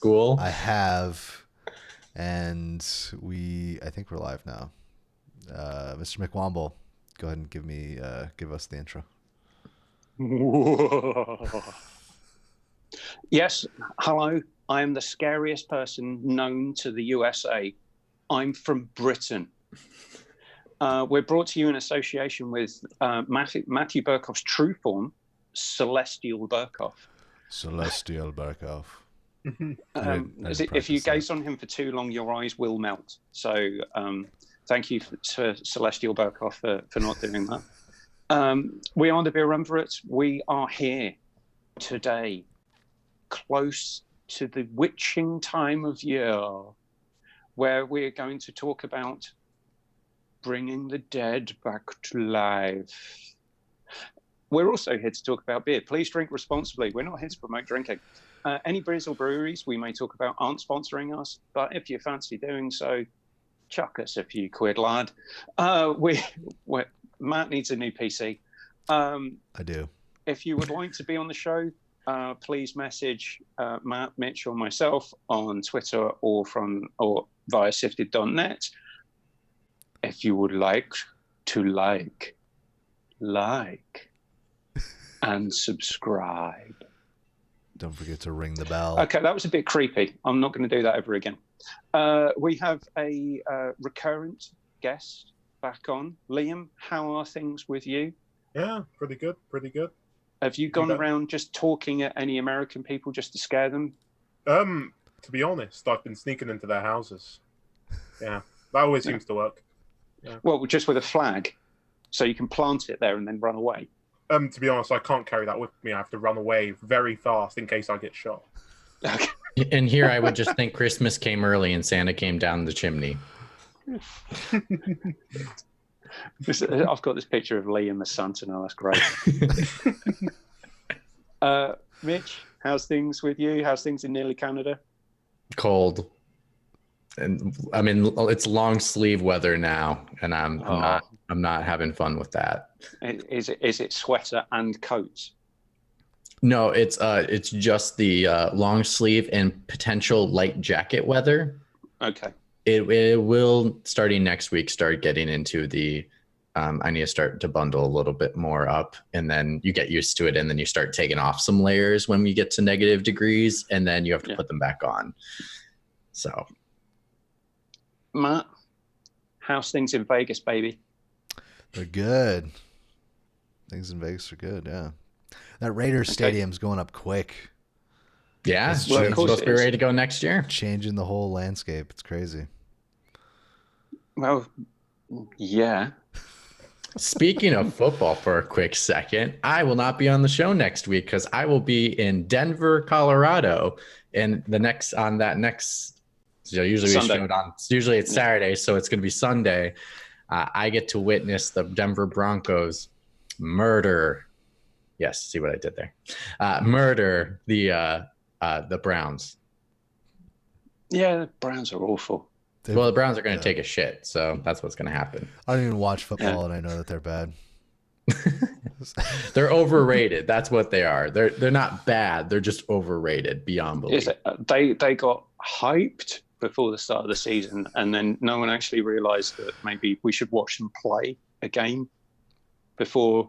Cool. I have, and I think we're live now. Mr. McWomble, go ahead and give us the intro. Yes, hello. I am the scariest person known to the USA. I'm from Britain. We're brought to you in association with Matthew Burkoff's true form, Celestial Burkoff. Celestial Burkoff. If you gaze on him for too long, your eyes will melt. So thank you to Celestial Burkoff for not doing that. We are the Beerumverate. We are here today, close to the witching time of year, where we're going to talk about bringing the dead back to life. We're also here to talk about beer. Please drink responsibly. We're not here to promote drinking. Any breweries or breweries we may talk about aren't sponsoring us, but if you fancy doing so, chuck us a few quid, lad. Matt needs a new PC. I do. If you would like to be on the show, please message Matt, Mitch, or myself on Twitter or via sifted.net. If you would like to like, and subscribe. Don't forget to ring the bell. Okay, that was a bit creepy. I'm not going to do that ever again. We have a recurrent guest back on. Liam, how are things with you? Yeah, pretty good. Have you gone around just talking at any American people just to scare them? To be honest, I've been sneaking into their houses. Yeah, that always seems to work. Yeah. Well, just with a flag, so you can plant it there and then run away. To be honest, I can't carry that with me. I have to run away very fast in case I get shot. Okay. And here I would just think Christmas came early and Santa came down the chimney. I've got this picture of Liam as Santa now. That's great. Mitch, how's things with you? How's things in nearly Canada? Cold. And I mean, it's long sleeve weather now, and I'm not having fun with that. Is it sweater and coats? No, it's just the long sleeve and potential light jacket weather. Okay. It will, starting next week, start getting into the I need to start to bundle a little bit more up, and then you get used to it, and then you start taking off some layers when we get to negative degrees, and then you have to put them back on. So, Matt, how's things in Vegas, baby? They're good. Things in Vegas are good, yeah. That Raiders stadium's going up quick. Yeah, It's supposed to be ready to go next year. Changing the whole landscape. It's crazy. Well, yeah. Speaking of football for a quick second, I will not be on the show next week because I will be in Denver, Colorado, and so usually it's Saturday, so it's going to be Sunday. I get to witness the Denver Broncos murder. Yes, see what I did there? Murder the Browns. Yeah, the Browns are awful. Well, the Browns are going to take a shit, so that's what's going to happen. I don't even watch football, and I know that they're bad. They're overrated. That's what they are. They're not bad. They're just overrated beyond belief. They got hyped before the start of the season, and then no one actually realized that maybe we should watch them play a game before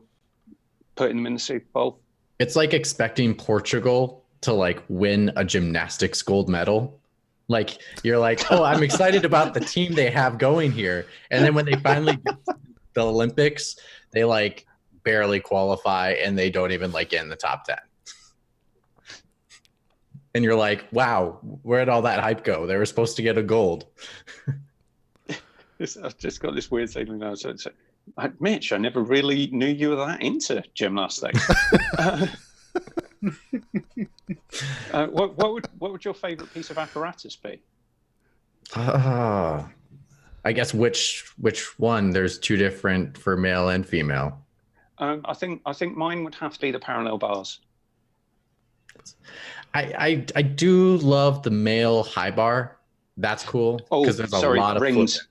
putting them in the Super Bowl. It's like expecting Portugal to win a gymnastics gold medal. You're like, oh, I'm excited about the team they have going here. And then when they finally get to the Olympics, they barely qualify and they don't even get in the top 10. And you're like, wow, where'd all that hype go? They were supposed to get a gold. I've just got this weird feeling now. So Mitch, I never really knew you were that into gymnastics. What would your favorite piece of apparatus be? I guess which one? There's two different for male and female. I think mine would have to be the parallel bars. I do love the male high bar. That's cool because there's a lot of rings.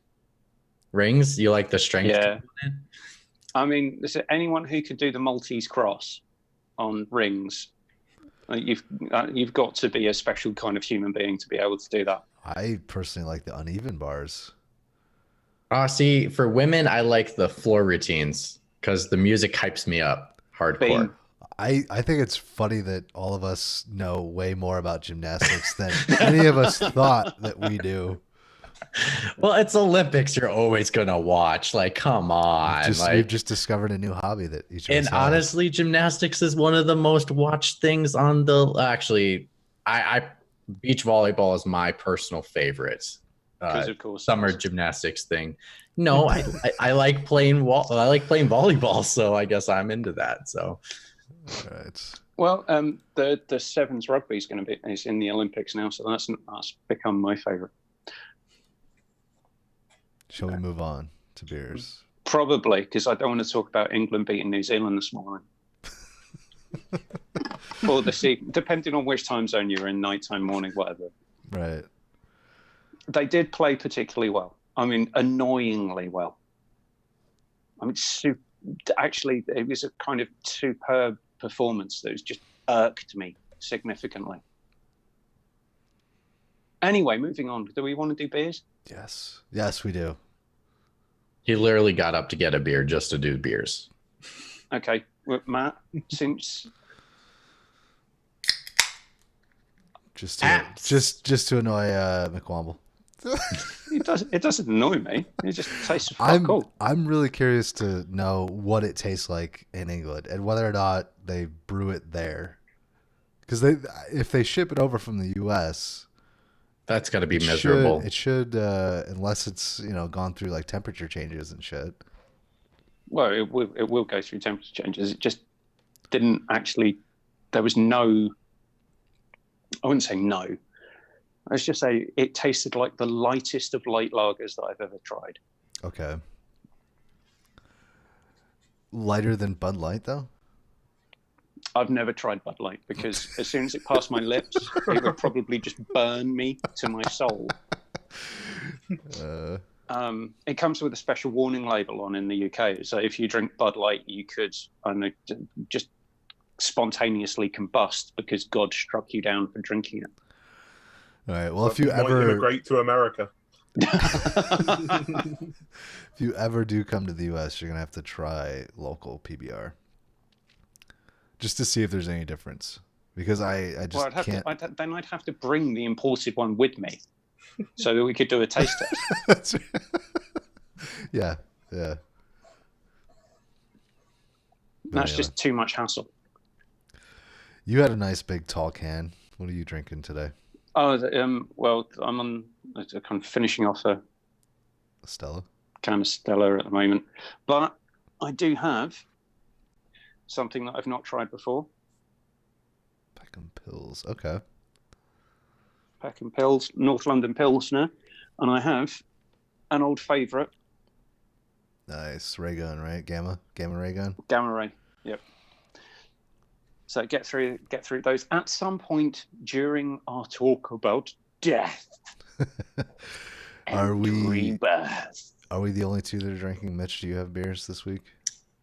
Rings? You like the strength? Yeah. I mean, anyone who could do the Maltese cross on rings, You've got to be a special kind of human being to be able to do that. I personally like the uneven bars. See, for women, I like the floor routines because the music hypes me up hardcore. Bean. I think it's funny that all of us know way more about gymnastics than any of us thought that we do. Well, it's Olympics. You're always gonna watch. Like, come on. We've just discovered a new hobby that each of us And has. honestly, gymnastics is one of the most watched things on the. Actually, I beach volleyball is my personal favorite. Because of course, summer gymnastics thing. No, I like playing I like playing volleyball, so I guess I'm into that. So, all right. Well, the sevens rugby is going to be in the Olympics now, so that's become my favorite. Shall we move on to beers? Probably, because I don't want to talk about England beating New Zealand this morning. Or depending on which time zone you're in, nighttime, morning, whatever. Right. They did play particularly well. I mean, annoyingly well. I mean, actually, it was a kind of superb performance that was just irked me significantly. Anyway, moving on. Do we want to do beers? Yes, we do. He literally got up to get a beer just to do beers. Okay, well, Matt, since just to annoy McWomble. It doesn't annoy me. It just tastes cool. I'm really curious to know what it tastes like in England and whether or not they brew it there. Because if they ship it over from the U.S., that's got to be miserable. It should, unless it's gone through like temperature changes and shit. Well, it will go through temperature changes. It just didn't actually. There was no. I wouldn't say no. Let's just say it tasted like the lightest of light lagers that I've ever tried. Okay. Lighter than Bud Light, though? I've never tried Bud Light because as soon as it passed my lips, it would probably just burn me to my soul. It comes with a special warning label on in the UK. So if you drink Bud Light, you could just spontaneously combust because God struck you down for drinking it. All right. Well, if you immigrate to America, if you ever do come to the U.S., you're gonna have to try local PBR just to see if there's any difference. Because I just can't. Then I'd have to bring the imported one with me, so that we could do a taste test. Yeah. That's just too much hassle. You had a nice big tall can. What are you drinking today? Oh, well, I'm kind of finishing off a Stella can of Stella at the moment, but I do have something that I've not tried before. Peckham Pills. Okay. Peckham Pills, North London Pilsner, and I have an old favourite. Nice ray gun, right? Gamma ray gun. Gamma ray. Yep. So get through those at some point during our talk about death. Are we rebirth. Are we the only two that are drinking? Mitch, do you have beers this week?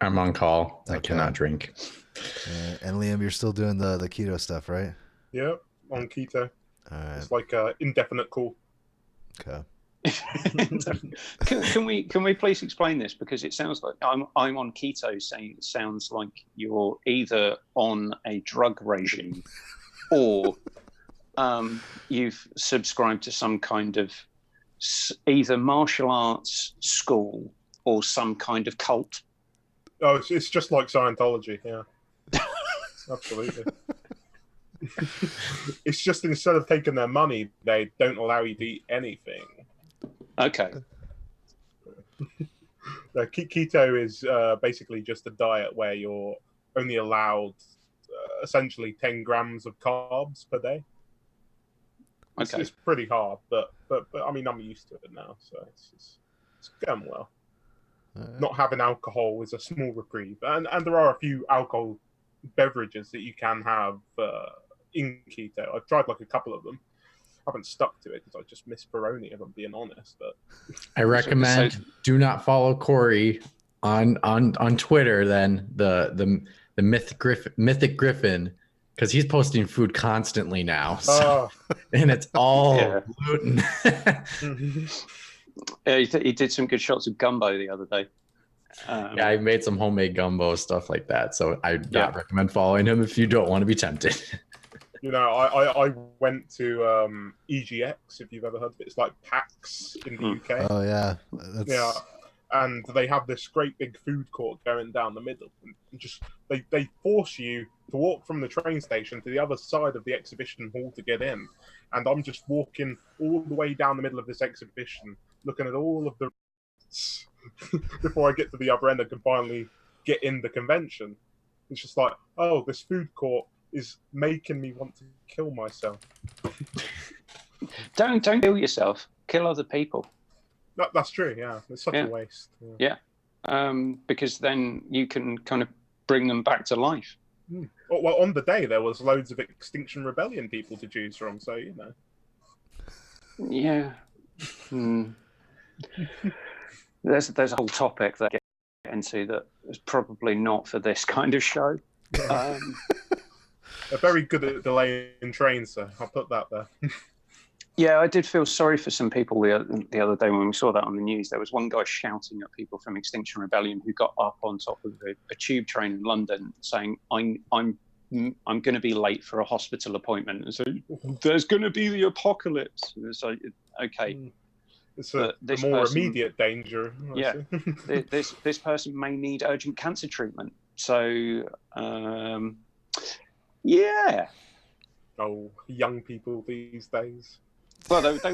I'm on call. Okay. I cannot drink. And Liam, you're still doing the keto stuff, right? Yep, on keto. All right. It's like indefinite call. Okay. Can we please explain this, because it sounds like I'm on keto, saying it sounds like you're either on a drug regime or you've subscribed to some kind of either martial arts school or some kind of cult. Oh, it's just like Scientology, yeah. Absolutely. It's just instead of taking their money, they don't allow you to eat anything. Okay. Keto is basically just a diet where you're only allowed essentially 10 grams of carbs per day. Okay. It's pretty hard, but I mean, I'm used to it now, so it's going well. Not having alcohol is a small reprieve, and there are a few alcohol beverages that you can have in keto. I've tried like a couple of them. I haven't stuck to it because I just miss Peroni, if I'm being honest. But I recommend do not follow Corey on Twitter. Then the Mythic Griffin because he's posting food constantly now, Oh, and it's all Yeah. gluten. He did some good shots of gumbo the other day. Yeah, I made some homemade gumbo, stuff like that. So I would not Yeah. recommend following him if you don't want to be tempted. you know, I went to EGX, if you've ever heard of it. It's like PAX in the UK. Oh yeah, Yeah, and they have this great big food court going down the middle, and just they force you to walk from the train station to the other side of the exhibition hall to get in. And I'm just walking all the way down the middle of this exhibition, looking at all of the before I get to the other end and can finally get in the convention. It's just like, oh, this food court is making me want to kill myself. Don't kill yourself. Kill other people. That's true. Yeah, it's such a waste. Yeah. Because then you can kind of bring them back to life. Well, on the day there was loads of Extinction Rebellion people to choose from, so you know. Yeah. There's a whole topic that I get into that is probably not for this kind of show. They're very good at delaying trains, so I'll put that there. Yeah, I did feel sorry for some people the other day when we saw that on the news. There was one guy shouting at people from Extinction Rebellion who got up on top of a tube train in London, saying, "I'm going to be late for a hospital appointment." And so there's going to be the apocalypse. And it's like, okay, it's a more immediate danger. Yeah, this person may need urgent cancer treatment. So, yeah. Oh, young people these days. Well, they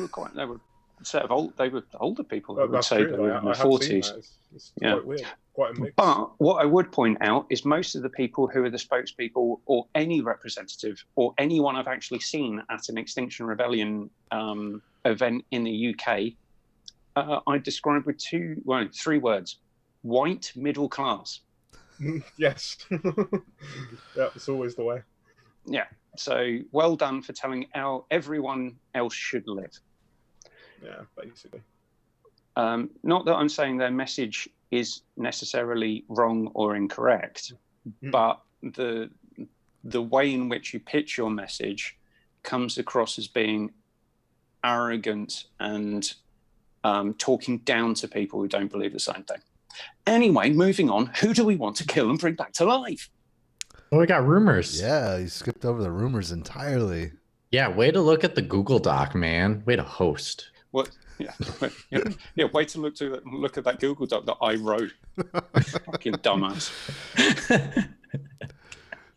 were older people. I would say true. they were in their 40s. It's quite weird. Quite a mix. But what I would point out is most of the people who are the spokespeople or any representative or anyone I've actually seen at an Extinction Rebellion event in the UK, I describe with three words: white middle class. Yes. Yeah, it's always the way. Yeah. So well done for telling how everyone else should live. Yeah, basically. Not that I'm saying their message is necessarily wrong or incorrect, but the way in which you pitch your message comes across as being arrogant and talking down to people who don't believe the same thing. Anyway, moving on. Who do we want to kill and bring back to life? Oh, we got rumors. Yeah, you skipped over the rumors entirely. Yeah, way to look at the Google Doc, man. Way to host. What? Yeah, yeah. Way to look at that Google Doc that I wrote. Fucking dumbass.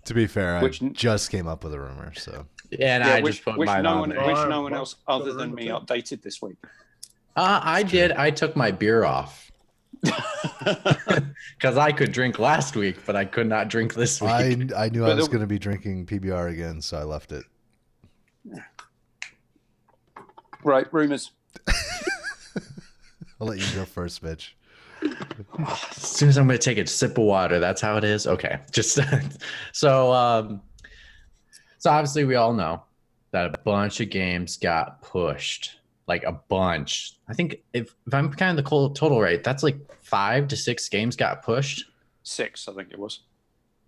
To be fair, I just came up with a rumor, so. Yeah, and I just put mine on there. Which no one else other than me updated this week. I did. I took my beer off. Because I could drink last week, but I could not drink this week. I knew I was going to be drinking PBR again, so I left it. Right, rumors. I'll let you go first, Mitch. As soon as I'm going to take a sip of water, that's how it is. Okay, just so obviously we all know that a bunch of games got pushed. Like a bunch. I think if I'm kind of the total right, that's like 5 to 6 games got pushed. 6, I think it was.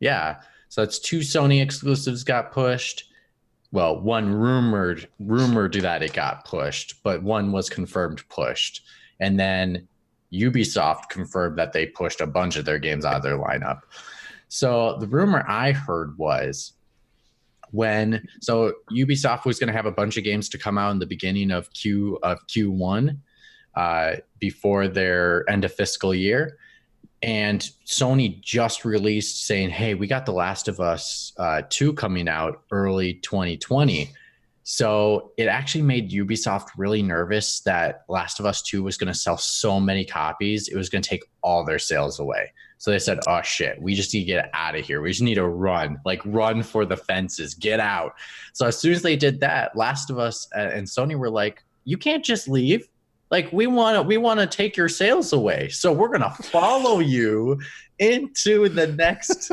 Yeah. So that's 2 Sony exclusives got pushed. Well, one rumored that it got pushed, but one was confirmed pushed. And then Ubisoft confirmed that they pushed a bunch of their games out of their lineup. So the rumor I heard was Ubisoft was going to have a bunch of games to come out in the beginning of Q1 before their end of fiscal year, and Sony just released saying, hey, we got The Last of Us 2 coming out early 2020. So it actually made Ubisoft really nervous that Last of Us 2 was going to sell so many copies, it was going to take all their sales away. So they said, oh shit, we just need to get out of here. We just need to run for the fences, get out. So as soon as they did that, Last of Us and Sony were like, you can't just leave. Like we want to take your sales away. So we're going to follow you into the next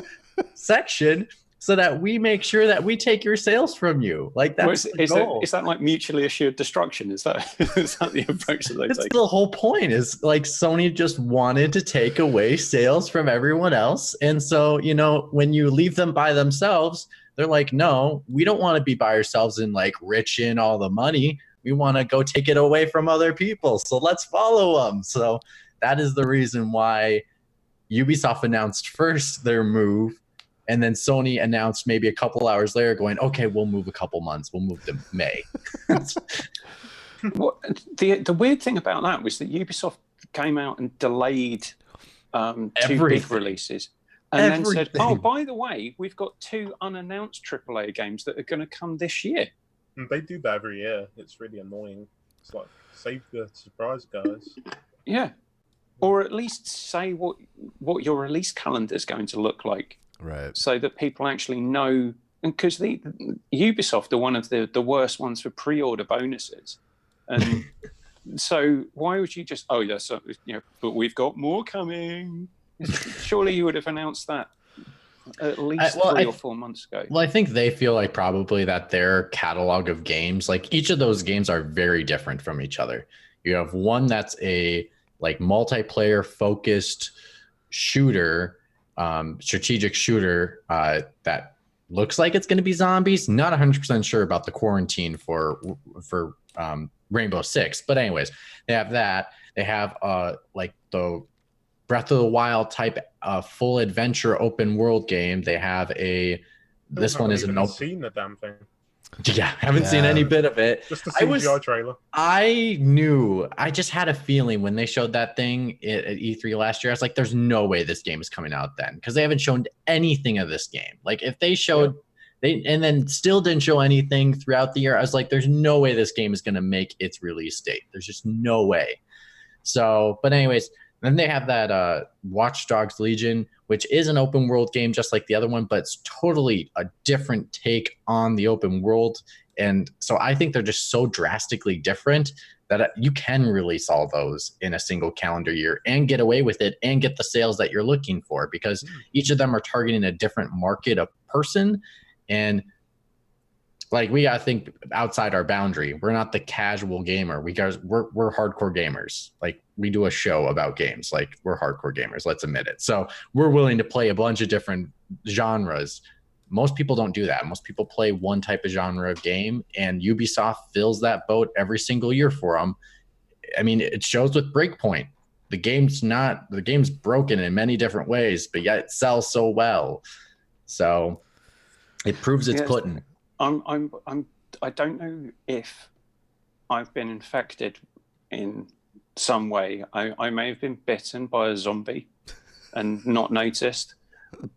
section so that we make sure that we take your sales from you. Like that's the goal. Is that like mutually assured destruction? Is that the approach that they take? That's the whole point, is like Sony just wanted to take away sales from everyone else. And so, when you leave them by themselves, They're like, no, we don't want to be by ourselves and like rich in all the money. We want to go take it away from other people. So let's follow them. So that is the reason why Ubisoft announced first their move, and then Sony announced maybe a couple hours later going, okay, we'll move a couple months. We'll move to May. What, the weird thing about that was that Ubisoft came out and delayed two big releases. And then said, oh, by the way, we've got 2 unannounced AAA games that are going to come this year. And they do that every year. It's really annoying. It's like, save the surprise, guys. Yeah. Or at least say what your release calendar is going to look like. Right. So that people actually know. And because the Ubisoft are one of the worst ones for pre-order bonuses. And so why would you just, oh, yes, but we've got more coming. Surely you would have announced that at least 3 or 4 months ago. Well, I think they feel like probably that their catalog of games, like each of those games are very different from each other. You have one that's a like multiplayer focused shooter, strategic shooter that looks like it's going to be zombies. Not 100% sure about the quarantine for Rainbow Six, but anyways, they have that. They have like the Breath of the Wild type full adventure open world game. They have this one is an open. Seen the damn thing. Yeah, haven't seen any bit of it. Just the CGI trailer. I just had a feeling when they showed that thing at E3 last year, I was like, there's no way this game is coming out then, because they haven't shown anything of this game. Like if they showed and then still didn't show anything throughout the year, I was like, there's no way this game is going to make its release date. There's just no way. So, but anyways, then they have that Watch Dogs Legion, which is an open world game just like the other one, but it's totally a different take on the open world. And so I think they're just so drastically different that you can release all those in a single calendar year and get away with it and get the sales that you're looking for, because each of them are targeting a different market of person. And like, we gotta think outside our boundary. We're not the casual gamer. We're hardcore gamers. Like, we do a show about games. Like, we're hardcore gamers. Let's admit it. So we're willing to play a bunch of different genres. Most people don't do that. Most people play one type of genre of game, and Ubisoft fills that boat every single year for them. I mean, it shows with Breakpoint. The game's broken in many different ways, but yet it sells so well. So it proves it's pudding. I don't know if I've been infected in some way. I may have been bitten by a zombie and not noticed,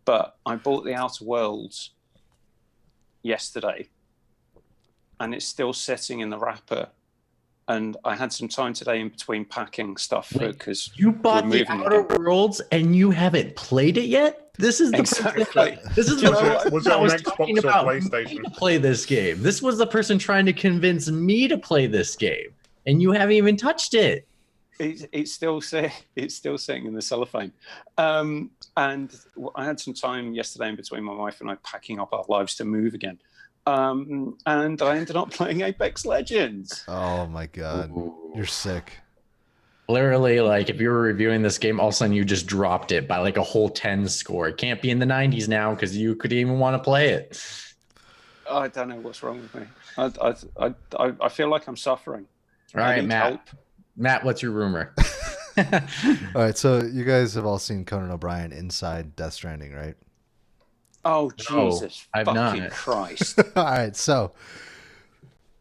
but I bought the Outer Worlds yesterday and it's still sitting in the wrapper. And I had some time today in between packing stuff because you bought the Outer Worlds and you haven't played it yet? This is the this is what I was talking about. PlayStation to play this game. This was the person trying to convince me to play this game, and you haven't even touched it. It's still sitting in the cellophane. And I had some time yesterday in between my wife and I packing up our lives to move again. And I ended up playing Apex Legends. Oh my god, you're sick. Literally, like, if you were reviewing this game, all of a sudden you just dropped it by like a whole 10 score. It can't be in the 90s now because you could even want to play it. I don't know what's wrong with me. I feel like I'm suffering. All right, Matt, what's your rumor? All right, so you guys have all seen Conan O'Brien inside Death Stranding, right? Oh, Jesus fucking Christ. All right, so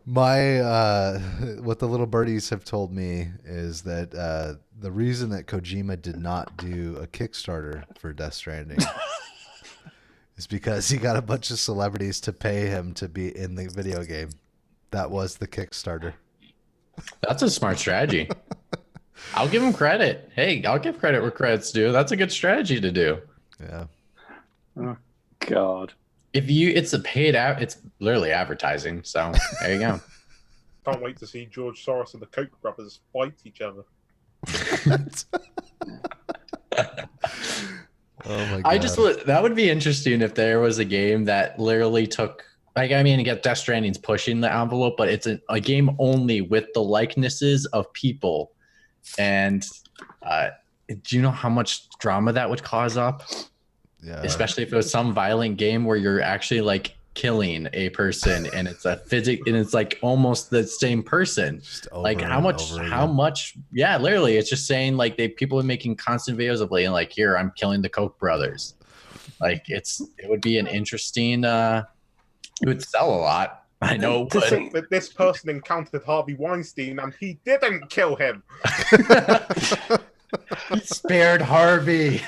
what the little birdies have told me is that the reason that Kojima did not do a Kickstarter for Death Stranding is because he got a bunch of celebrities to pay him to be in the video game. That was the Kickstarter. That's a smart strategy. I'll give him credit. Hey, I'll give credit where credit's due. That's a good strategy to do. Yeah. Oh, God. It's a paid out. It's literally advertising. So there you go. Can't wait to see George Soros and the Koch brothers fight each other. Oh my God. That would be interesting if there was a game that literally took, like, I mean, Death Stranding's pushing the envelope, but it's a game only with the likenesses of people. And do you know how much drama that would cause up? Yeah. Especially if it was some violent game where you're actually like killing a person, and it's and it's like almost the same person. Just over Like how and much, over how again. much? Yeah, literally, it's just saying like people are making constant videos of like here I'm killing the Koch brothers. Like it would be an interesting. It would sell a lot. I know, To but think- But this person encountered Harvey Weinstein and he didn't kill him. he spared Harvey.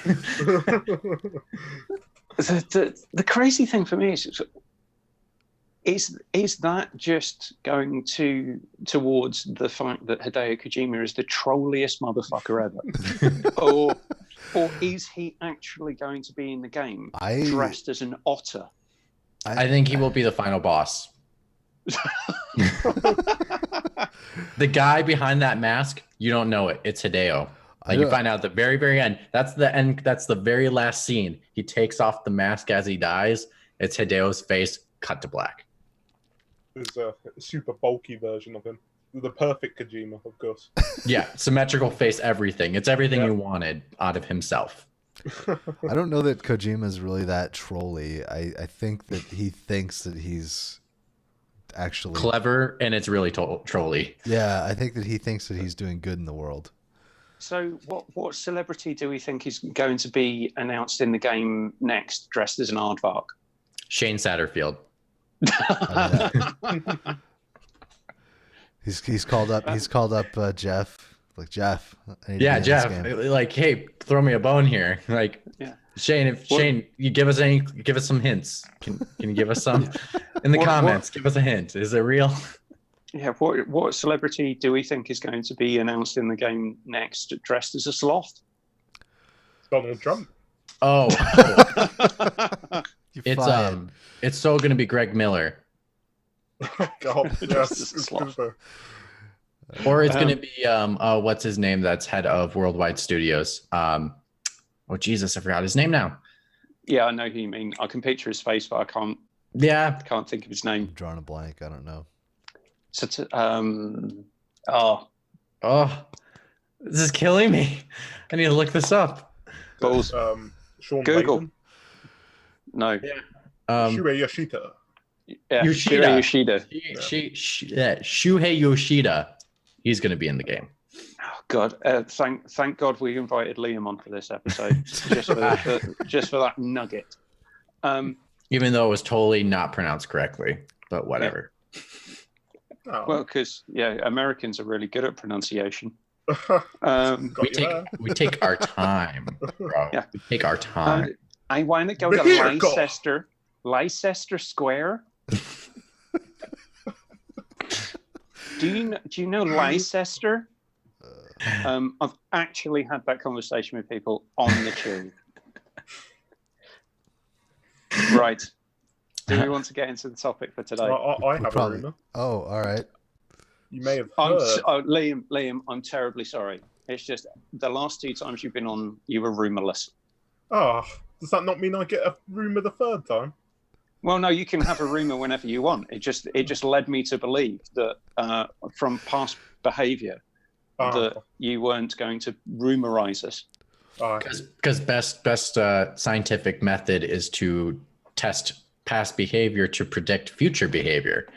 The crazy thing for me is that just going towards the fact that Hideo Kojima is the trolliest motherfucker ever, or is he actually going to be in the game dressed as an otter? I think he will be the final boss. The guy behind that mask, you don't know it. It's Hideo. Like you find out at the very, very end. That's the end. That's the very last scene. He takes off the mask as he dies. It's Hideo's face cut to black. There's a super bulky version of him. The perfect Kojima, of course. Yeah, symmetrical face, everything. It's everything you wanted out of himself. I don't know that Kojima is really that trolly. I think that he thinks that he's actually Clever, and it's really trolly. Yeah, I think that he thinks that he's doing good in the world. So, what celebrity do we think is going to be announced in the game next, dressed as an aardvark? Shane Satterfield. He's called up Jeff. Like Jeff. I need to Yeah, be in this Jeff. game. Like, hey, throw me a bone here. Like, Yeah. Shane, Shane, you give us some hints. Can you give us some in the comments? Give us a hint. Is it real? Yeah, what celebrity do we think is going to be announced in the game next, dressed as a sloth? Donald Trump. Oh, You're fired. it's so gonna be Greg Miller, God, Just yes. a sloth. or it's gonna be what's his name? That's head of Worldwide Studios. Oh Jesus, I forgot his name now. Yeah, I know who you mean. I can picture his face, but I can't think of his I'm name. drawing a blank. I don't know. So, Oh, this is killing me. I need to look this up. balls. Sean Google. Layden. No. Shuei Yoshida. Yeah, Yoshida. Yoshida. Shuhei Yoshida. He's gonna be in the game. Oh God! Thank God we invited Liam on for this episode, just for that nugget. Even though it was totally not pronounced correctly, but whatever. Oh. Well, because Americans are really good at pronunciation. Got We take our time, bro. Yeah. We take our time. I want to go to Leicester Square. Do you know Leicester? I've actually had that conversation with people on the tube. Right. Do we want to get into the topic for today? I have a rumor. Oh, all right. You may have heard. Liam, I'm terribly sorry. It's just the last two times you've been on, you were rumorless. Oh, does that not mean I get a rumor the third time? Well, no, you can have a rumor whenever you want. It just led me to believe that from past behaviour that you weren't going to rumorize us. Because best scientific method is to test past behavior to predict future behavior.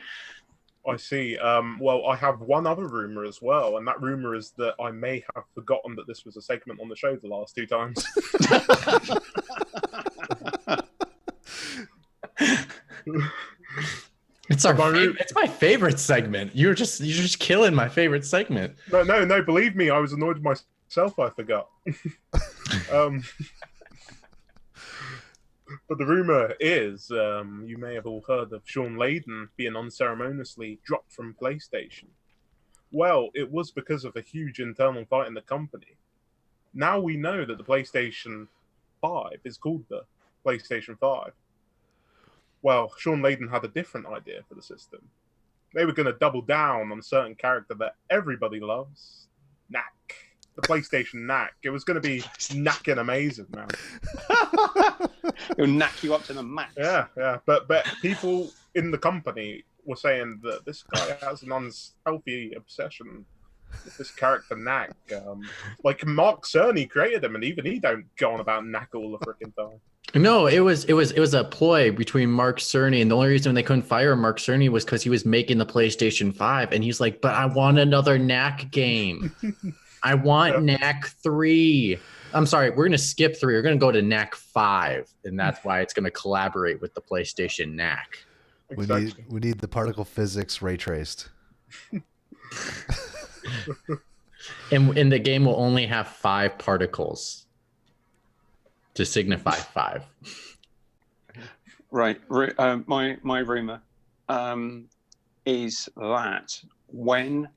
I see. Well, I have one other rumor as well, and that rumor is that I may have forgotten that this was a segment on the show the last two times. It's my favorite segment. You're just killing my favorite segment. No. Believe me, I was annoyed with myself. I forgot. But the rumor is, you may have all heard of Sean Layden being unceremoniously dropped from PlayStation. Well, it was because of a huge internal fight in the company. Now we know that the PlayStation 5 is called the PlayStation 5. Well, Sean Layden had a different idea for the system. They were going to double down on a certain character that everybody loves, Knack. The PlayStation Knack. It was going to be knacking amazing, man. It'll knack you up to the max. Yeah. But people in the company were saying that this guy has an unhealthy obsession with this character Knack. Like Mark Cerny created him, and even he don't go on about Knack all the freaking time. No, it was a ploy between Mark Cerny, and the only reason they couldn't fire Mark Cerny was because he was making the PlayStation 5, and he's like, "But I want another Knack game. I want Knack 3. I'm sorry, we're gonna skip 3. We're gonna go to Knack 5, and that's why it's gonna collaborate with the PlayStation Knack. Exactly. We need the particle physics ray traced. And the game will only have 5 particles to signify 5. Right. My rumor is that when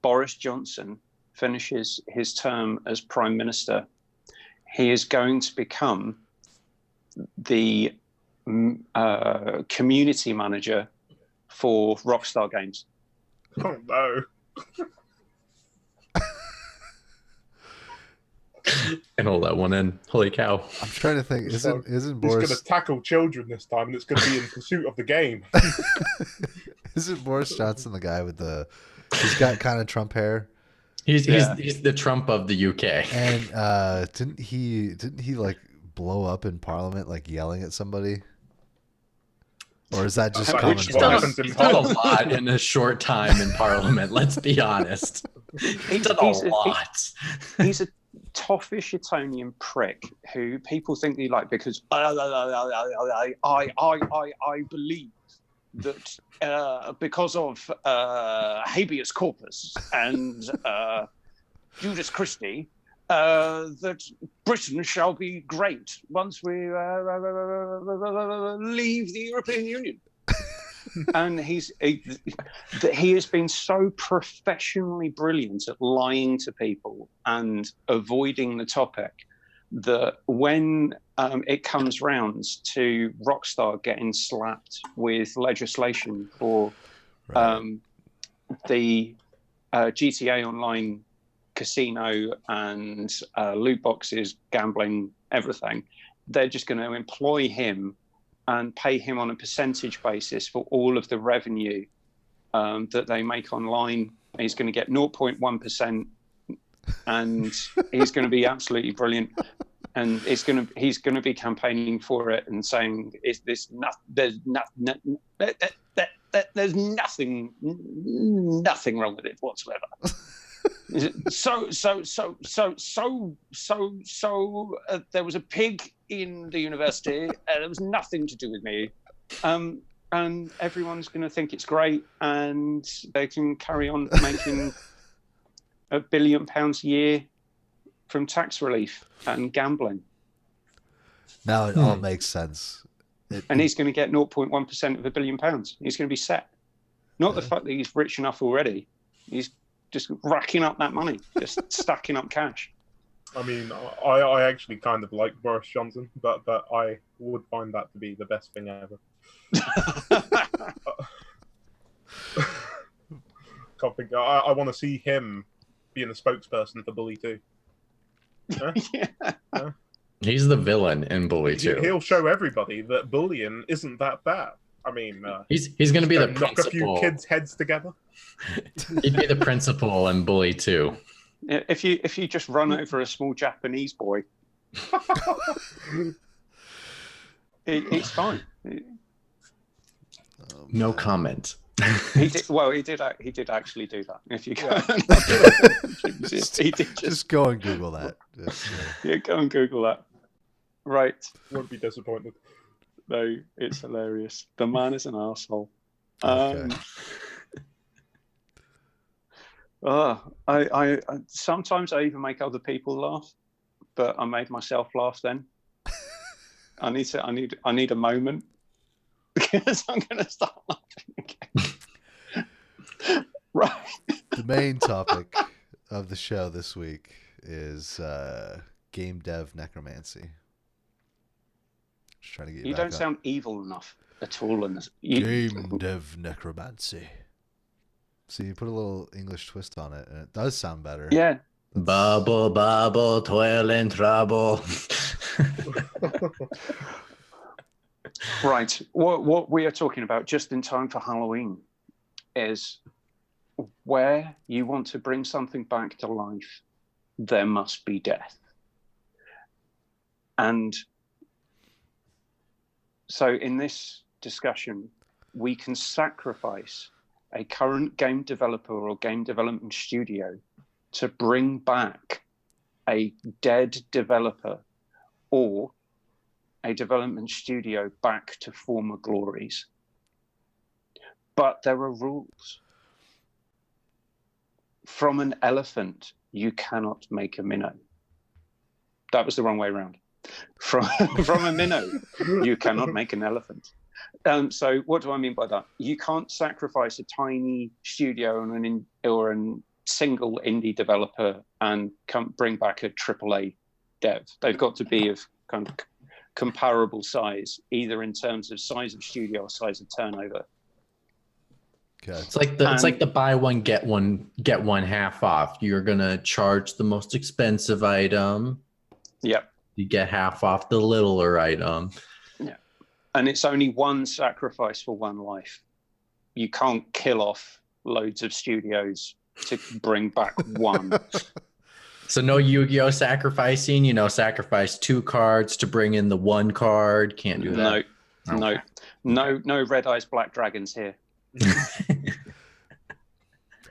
Boris Johnson finishes his term as Prime Minister, he is going to become the community manager for Rockstar Games. Oh no. And hold that one in. Holy cow. I'm trying to think. Isn't He's Boris going to tackle children this time, and it's going to be in pursuit of the game. isn't Boris Johnson the guy with the? He's got kind of Trump hair. He's the Trump of the UK. And didn't he like blow up in Parliament like yelling at somebody? Or is that just common? He's done a lot in a short time in Parliament. Let's be honest. He's done a lot. He's a toffish Etonian prick who people think they like because I believe that because of habeas corpus and Judas Christi, that Britain shall be great once we leave the European Union. And he has been so professionally brilliant at lying to people and avoiding the topic that when it comes round to Rockstar getting slapped with legislation for the GTA Online casino and loot boxes, gambling, everything, they're just going to employ him and pay him on a percentage basis for all of the revenue that they make online. He's going to get 0.1%, and he's going to be absolutely brilliant. And he's going to be campaigning for it and saying, there's nothing wrong with it whatsoever." There was a pig in the university, and it was nothing to do with me. And everyone's going to think it's great, and they can carry on making £1 billion a year from tax relief and gambling. Now it all makes sense. And he's going to get 0.1% of £1 billion. He's going to be set. Not the fact that he's rich enough already. He's just racking up that money, just stacking up cash. I mean, I actually kind of like Boris Johnson, but I would find that to be the best thing ever. Can't think. I want to see him being a spokesperson for Bully 2. Huh? Yeah. He's the villain in Bully 2. He'll show everybody that bullying isn't that bad. I mean, he's going to be the knock principal. a few kids' heads together. He'd be the principal in Bully 2. If you just run over a small Japanese boy, it's fine. No comment. He did actually do that. If you go, he did Just go and Google that. Yeah, go and Google that. Right. Won't be disappointed. No, it's hilarious. The man is an arsehole. Okay. I sometimes I even make other people laugh, but I made myself laugh then. I need a moment because I'm going to start laughing again. Right. The main topic of the show this week is game dev necromancy. Just trying to get you don't sound evil enough at all in this. Game dev necromancy. So you put a little English twist on it, and it does sound better. Yeah. Bubble, toil and trouble. Right. What we are talking about just in time for Halloween is where you want to bring something back to life, there must be death. And So in this discussion, we can sacrifice a current game developer or game development studio to bring back a dead developer or a development studio back to former glories. But there are rules. From an elephant, you cannot make a minnow. That was the wrong way around. From a minnow, you cannot make an elephant. So what do I mean by that? You can't sacrifice a tiny studio or a single indie developer and bring back a AAA dev. They've got to be of kind of comparable size, either in terms of size of studio or size of turnover. Okay. It's like the buy one get one half off. You're gonna charge the most expensive item. Yep. You get half off the littler item. Yeah. And it's only one sacrifice for one life. You can't kill off loads of studios to bring back one. So no Yu-Gi-Oh sacrificing, sacrifice 2 cards to bring in the 1 card. Can't do that. No Red Eyes Black Dragons here.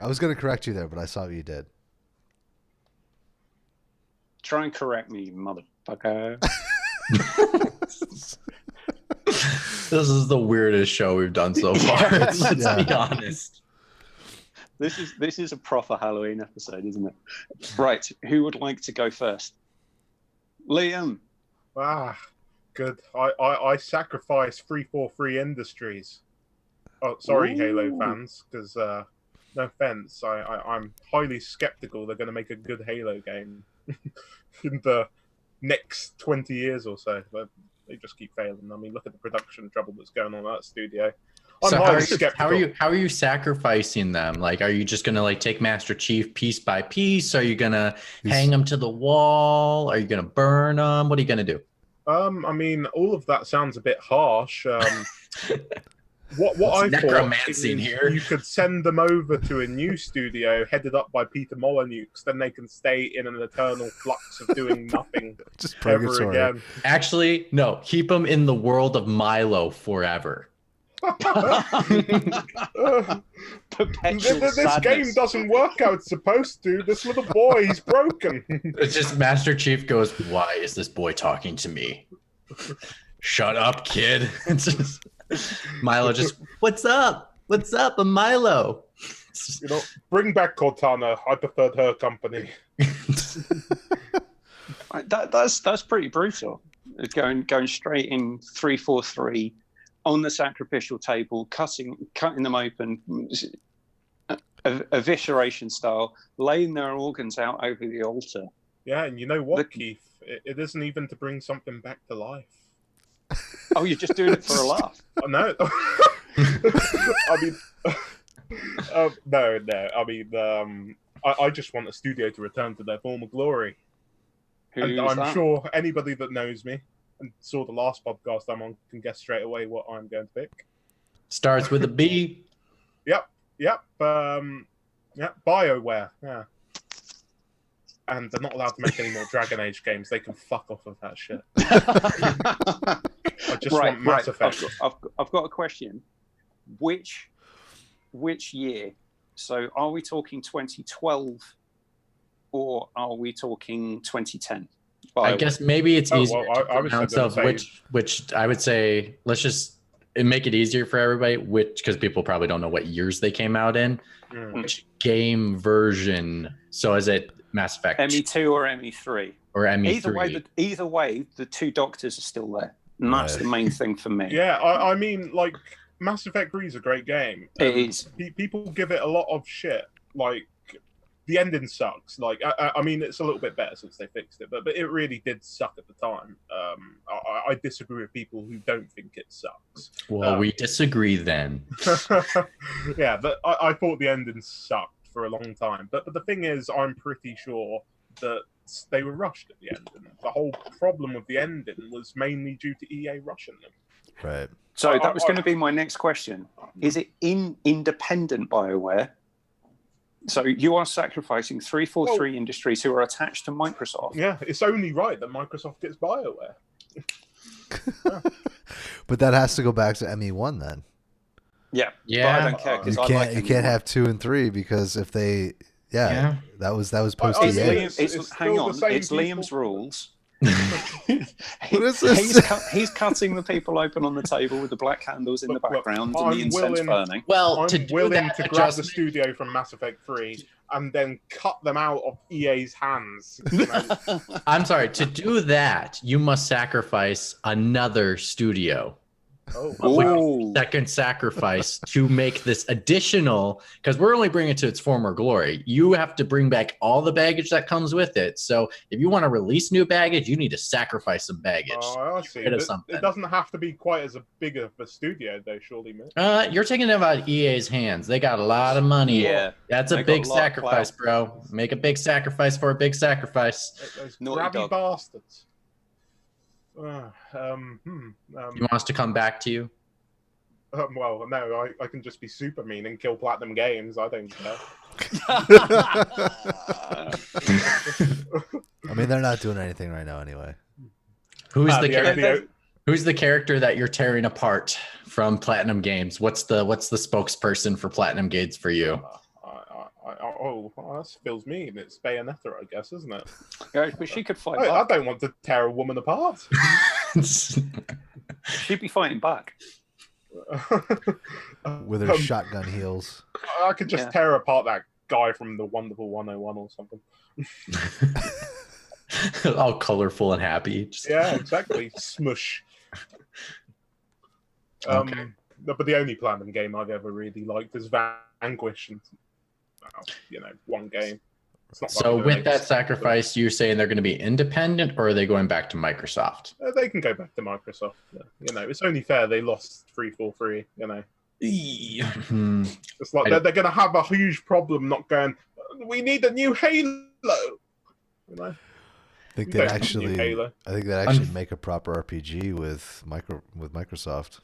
I was going to correct you there, but I saw what you did. Try and correct me, motherfucker. This is the weirdest show we've done so far. Let's be honest. This is a proper Halloween episode, isn't it? Right. Who would like to go first? Liam. Good. I sacrifice 343 Industries. Oh, sorry, Ooh. Halo fans, because no offense, I'm highly skeptical they're going to make a good Halo game in the next 20 years or so. But they just keep failing. I mean, look at the production trouble that's going on at that studio. So how are you sacrificing them? Like, are you just gonna take Master Chief piece by piece? Are you gonna hang them to the wall? Are you gonna burn them? What are you gonna do? I mean, all of that sounds a bit harsh. What I thought is here. You could send them over to a new studio headed up by Peter Molyneux. Then they can stay in an eternal flux of doing nothing Just ever again. Actually, no. Keep them in the world of Milo forever. This game doesn't work how it's supposed to. This little boy, he's broken. It's just Master Chief goes, "Why is this boy talking to me? Shut up, kid." It's just Milo just, "What's up? What's up? I'm Milo." Bring back Cortana. I preferred her company. That's pretty brutal. Going straight in 343 on the sacrificial table, cutting them open, evisceration style, laying their organs out over the altar. Yeah, and you know what, Keith? It isn't even to bring something back to life. Oh, you're just doing it for a laugh? Oh, no. I mean, no. I mean, I just want a studio to return to their former glory. And I'm sure anybody that knows me and saw the last podcast I'm on can guess straight away what I'm going to pick. Starts with a B. Yep. BioWare. Yeah. And they're not allowed to make any more Dragon Age games. They can fuck off of that shit. I just want Mass Effect. I've got a question. Which year? So are we talking 2012 or are we talking 2010? I guess maybe it's easier to pronounce of which I would say, let's just make it easier for everybody, because people probably don't know what years they came out in. Which game version? So is it Mass Effect ME2 or ME3? Or ME3? Either way, the 2 doctors are still there. And that's the main thing for me. Yeah, I mean, like, Mass Effect 3 is a great game. It is. People give it a lot of shit. Like, the ending sucks. Like, I mean, it's a little bit better since they fixed it, but it really did suck at the time. I disagree with people who don't think it sucks. Well, we disagree then. Yeah, but I thought the ending sucked for a long time. But the thing is, I'm pretty sure that they were rushed at the end. And the whole problem with the ending was mainly due to EA rushing them. Right. So that was going to be my next question. Is it independent BioWare? So you are sacrificing 343 Industries who are attached to Microsoft. Yeah, it's only right that Microsoft gets BioWare. But that has to go back to ME1 then. Yeah, Yeah. but I don't care because You can't have 2 and 3 because if they that was post It's, EA. hang on, it's people. Liam's rules. What is this? He's cutting the people open on the table with the black candles in the background and the incense burning. Well, I'm willing to grab the studio from Mass Effect 3 and then cut them out of EA's hands. You know? I'm sorry. To do that, you must sacrifice another studio. Oh, Second sacrifice to make this additional, because we're only bringing it to its former glory. You have to bring back all the baggage that comes with it. So if you want to release new baggage, you need to sacrifice some baggage. Oh, I see. It doesn't have to be quite as big of a studio, though, surely, mate. You're taking it out of EA's hands. They got a lot of money. Yeah, that's a big sacrifice, bro. Make a big sacrifice for a big sacrifice. Those grabby bastards. You want us to come back to you? Well, no, I can just be super mean and kill Platinum Games. I don't care. I mean, they're not doing anything right now anyway. Who's the character that you're tearing apart from Platinum Games? What's the spokesperson for Platinum Games for you? That feels mean. It's Bayonetta, I guess, isn't it? Yeah, but she could fight I back. don't want to tear a woman apart. She'd be fighting back. With her shotgun heels. I could just tear apart that guy from the Wonderful 101 or something. All colorful and happy. Yeah, exactly. Smush. Okay. But the only Platinum game I've ever really liked is Vanquish, and one game. So with that sacrifice, you're saying they're going to be independent, or are they going back to Microsoft? They can go back to Microsoft. It's only fair they lost 343. It's like they're going to have a huge problem not going. We need a new Halo. I think they'd actually make a proper RPG with Microsoft.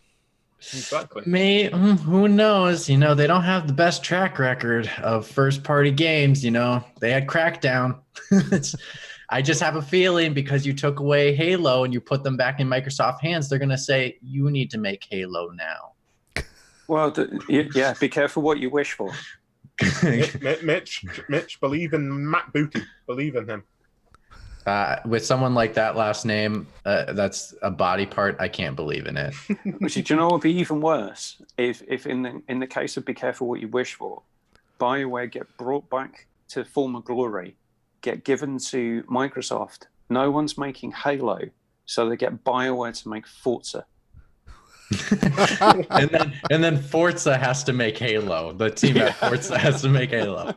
Exactly. Who knows? They don't have the best track record of first-party games. They had Crackdown. I just have a feeling because you took away Halo and you put them back in Microsoft hands, they're going to say, you need to make Halo now. Well, be careful what you wish for. Mitch, believe in Matt Booty. Believe in him. With someone like that last name, that's a body part. I can't believe in it. Actually, do you know what would be even worse? If in the case of be careful what you wish for, BioWare get brought back to former glory, get given to Microsoft. No one's making Halo, so they get BioWare to make Forza. and then Forza has to make Halo. The team at Forza has to make Halo.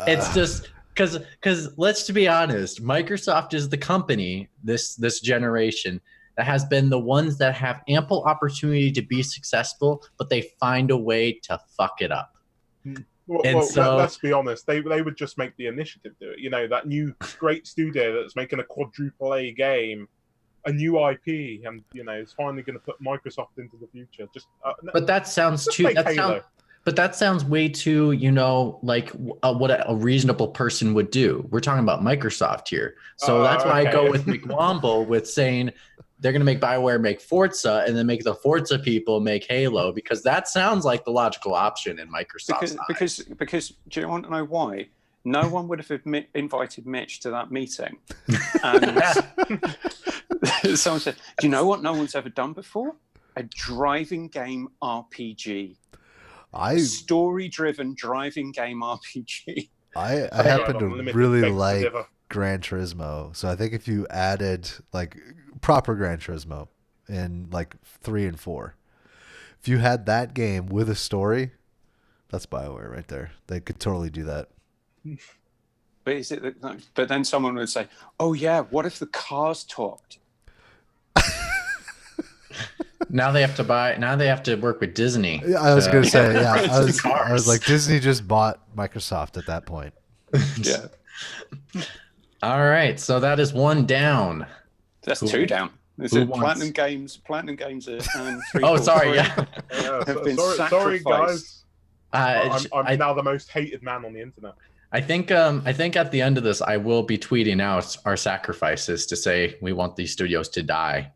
It's just because let's be honest, Microsoft is the company this generation that has been the ones that have ample opportunity to be successful, but they find a way to fuck it up. Let's be honest. They would just make the initiative do it. That new great studio that's making a quadruple A game, a new IP, and it's finally going to put Microsoft into the future. But that sounds too. But that sounds way too, like what a reasonable person would do. We're talking about Microsoft here. So that's why I go with McWomble with saying they're going to make BioWare make Forza and then make the Forza people make Halo, because that sounds like the logical option in Microsoft's eyes. Because do you want to know why? No one would have invited Mitch to that meeting. And someone said, do you know what no one's ever done before? A driving game RPG. Story-driven driving game RPG. I happen to really like Gran Turismo, so I think if you added like proper Gran Turismo in like 3 and 4, if you had that game with a story, that's BioWare right there. They could totally do that. But then someone would say, "Oh yeah, what if the cars talked?" Now they have to work with Disney. Yeah, I was going to say, I was like, Disney just bought Microsoft at that point. Yeah. All right, so that is one down. That's two down. Is it Platinum Games? Platinum Games are. Sorry, sorry, guys. I'm now the most hated man on the internet. I think at the end of this, I will be tweeting out our sacrifices to say we want these studios to die.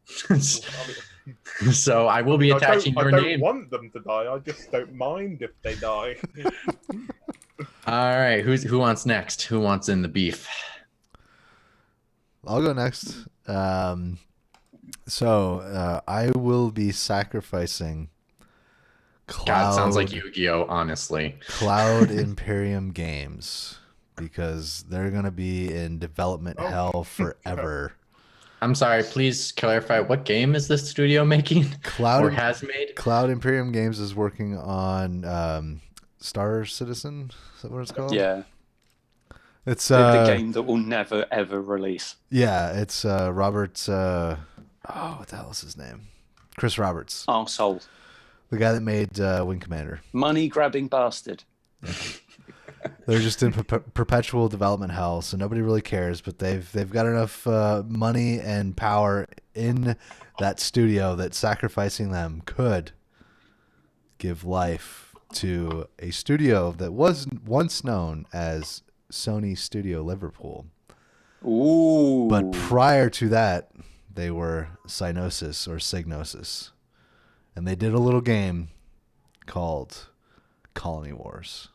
So I will be attaching your name. I don't want them to die. I just don't mind if they die. All right, who wants next? Who wants in the beef? I'll go next. So I will be sacrificing Cloud. God, sounds like Yu-Gi-Oh! Honestly, Cloud Imperium Games, because they're gonna be in development hell forever. I'm sorry. Please clarify, what game is this studio making or has made? Cloud Imperium Games is working on Star Citizen. Is that what it's called? Yeah. It's the game that will never ever release. Yeah, it's Robert's. What the hell is his name? Chris Roberts. Arsehole. The guy that made Wing Commander. Money grabbing bastard. They're just in perpetual development hell, so nobody really cares. But they've got enough money and power in that studio that sacrificing them could give life to a studio that was once known as Sony Studio Liverpool. Ooh. But prior to that, they were Cynosis or Psygnosis. And they did a little game called Colony Wars.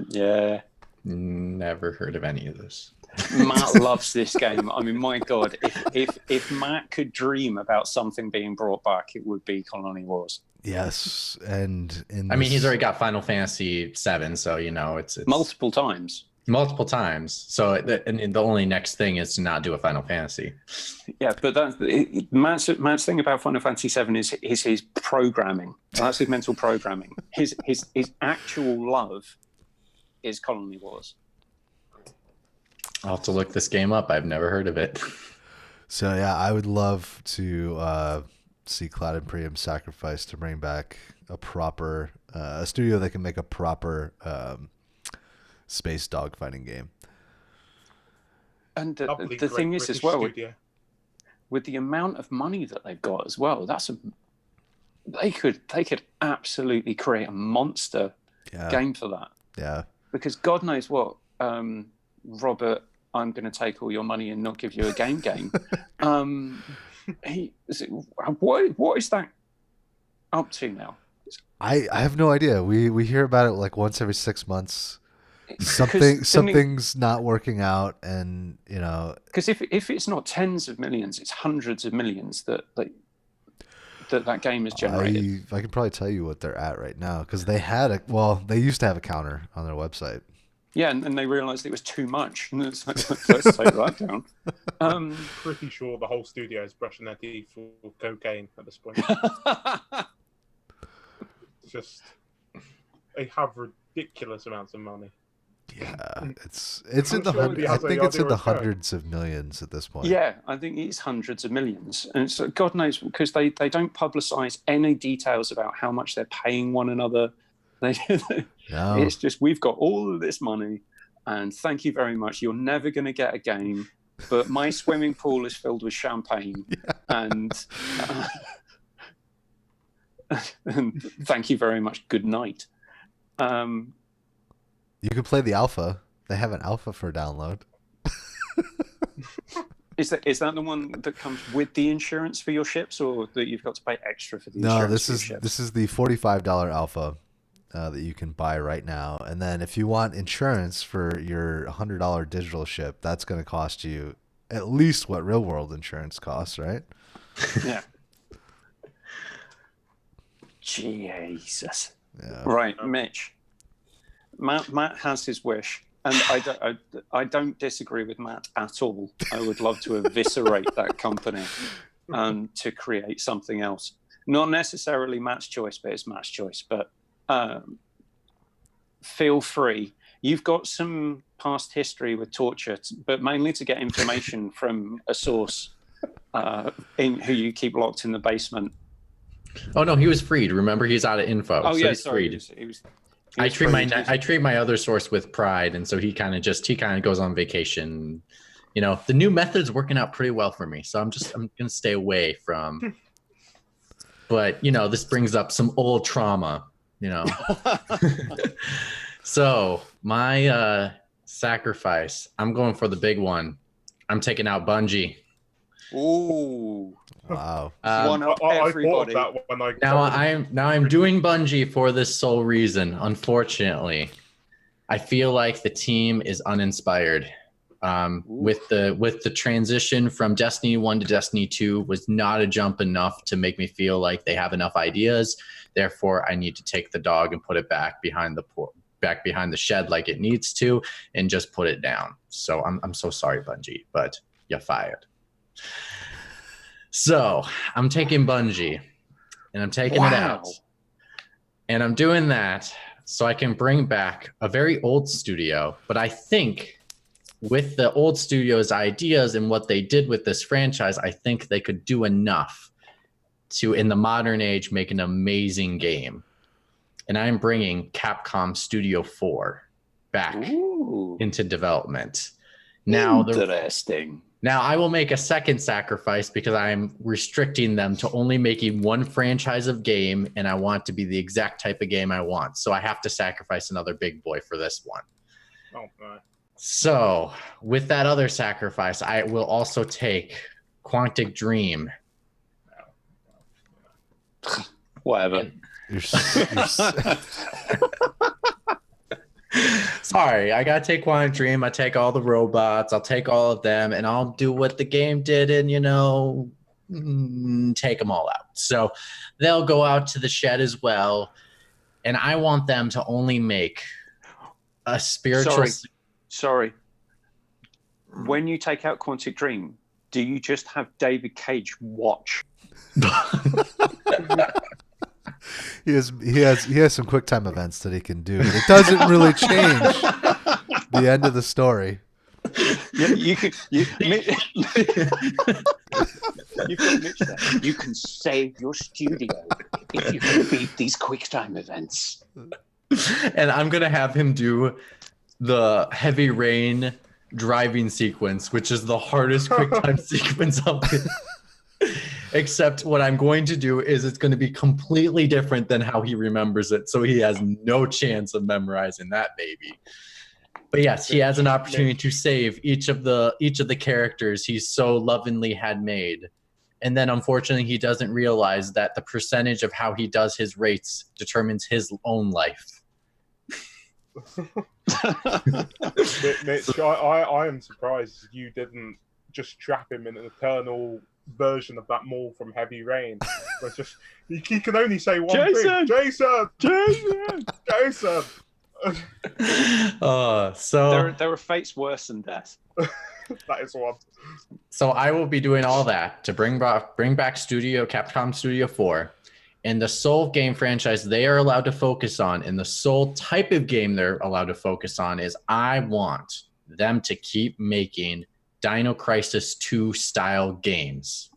Yeah. Never heard of any of this. Matt loves this game. I mean, my God, if Matt could dream about something being brought back, it would be Colony Wars. Yes, and he's already got Final Fantasy VII, so it's multiple times. So the only next thing is to not do a Final Fantasy. Yeah, but Matt's thing about Final Fantasy VII is his programming. That's his mental programming. His actual love is Colony Wars. I'll have to look this game up. I've never heard of it. So yeah, I would love to see Cloud Imperium sacrifice to bring back a proper a studio that can make a proper space dogfighting game. And the thing is, as well, with the amount of money that they've got as well, they could absolutely create a monster game for that. Yeah. Because God knows what, Robert, I'm going to take all your money and not give you a game. What is that up to now? I have no idea. We hear about it like once every 6 months. Something's not working out, and because if it's not tens of millions, it's hundreds of millions that game is generated. I can probably tell you what they're at right now, because they used to have a counter on their website. Yeah, and they realized it was too much. Let's take that down. I'm pretty sure the whole studio is brushing their teeth for cocaine at this point. They have ridiculous amounts of money. Yeah, it's in the hundreds of millions at this point. Yeah, I think it's hundreds of millions, and so God knows, because they don't publicize any details about how much they're paying one another. No. It's just, we've got all of this money, and thank you very much. You're never going to get a game, but my swimming pool is filled with champagne, and thank you very much. Good night. You can play the alpha. They have an alpha for download. Is that the one that comes with the insurance for your ships, or that you've got to pay extra for the insurance? No, this is the $45 alpha that you can buy right now. And then if you want insurance for your $100 digital ship, that's going to cost you at least what real world insurance costs, right? Yeah. Jesus. Yeah. Right, Mitch. Matt has his wish, and I don't disagree with Matt at all. I would love to eviscerate that company to create something else. Not necessarily Matt's choice, but it's Matt's choice. But feel free. You've got some past history with torture, but mainly to get information from a source who you keep locked in the basement. Oh no, he was freed. Remember, he's out of info. Oh so yeah, he's sorry. Freed. I treat my other source with pride, and so he kind of goes on vacation. The new method's working out pretty well for me, so I'm gonna stay away from. But this brings up some old trauma. So my sacrifice, I'm going for the big one. I'm taking out Bungie. Ooh. Wow. One up I thought of everybody. that when I Now I'm doing Bungie for this sole reason. Unfortunately, I feel like the team is uninspired. With the transition from Destiny 1 to Destiny 2 was not a jump enough to make me feel like they have enough ideas. Therefore, I need to take the dog and put it back behind the shed like it needs to, and just put it down. So I'm so sorry, Bungie, but you're fired. So I'm taking Bungie, and I'm taking it out, and I'm doing that so I can bring back a very old studio. But I think with the old studio's ideas and what they did with this franchise, I think they could do enough to, in the modern age, make an amazing game. And I'm bringing Capcom Studio 4 back into development. Now, Interesting. Now, I will make a second sacrifice because I'm restricting them to only making one franchise of game, and I want to be the exact type of game I want. So I have to sacrifice another big boy for this one. Oh, my. So with that other sacrifice, I will also take Quantic Dream. Whatever. Sorry, I gotta take Quantic Dream. I take all the robots. I'll take all of them, and I'll do what the game did, and take them all out. So they'll go out to the shed as well, and I want them to only make a spiritual. Sorry. When you take out Quantic Dream, do you just have David Cage watch? He has some quick time events that he can do. It doesn't really change the end of the story. You can. You've got Mitch there. You can save your studio if you can beat these quick time events. And I'm gonna have him do the heavy rain driving sequence, which is the hardest quick time sequence of it. Except what I'm going to do is it's going to be completely different than how he remembers it. So he has no chance of memorizing that baby. But yes, he has an opportunity to save each of the characters he's so lovingly had made. And then unfortunately he doesn't realize that the percentage of how he does his rates determines his own life. Mitch, I am surprised you didn't just trap him in an eternal version of that mall from Heavy Rain. Where it's just he can only say one thing. Jason. So there are fates worse than death. That is one. So I will be doing all that to bring back Capcom Studio 4. And the sole game franchise they are allowed to focus on, and the sole type of game they're allowed to focus on, is I want them to keep making Dino Crisis 2 style games.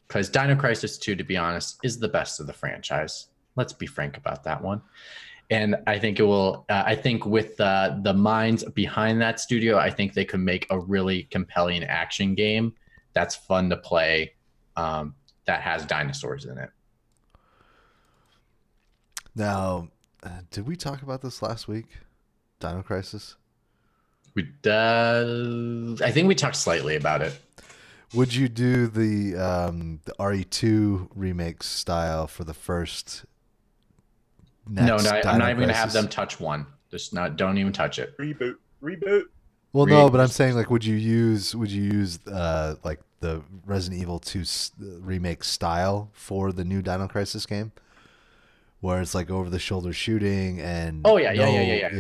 Because Dino Crisis 2, to be honest, is the best of the franchise. Let's be frank about that one. And I think it will, I think with the minds behind that studio, I think they could make a really compelling action game that's fun to play, that has dinosaurs in it. Now, did we talk about this last week? Dino Crisis? I think we talked slightly about it. Would you do the RE2 remake style for the first? No, I'm not even going to have them touch one. Don't even touch it. Reboot. Well, no, but I'm saying, like, would you use like the Resident Evil 2 remake style for the new Dino Crisis game, where it's like over the shoulder shooting and yeah,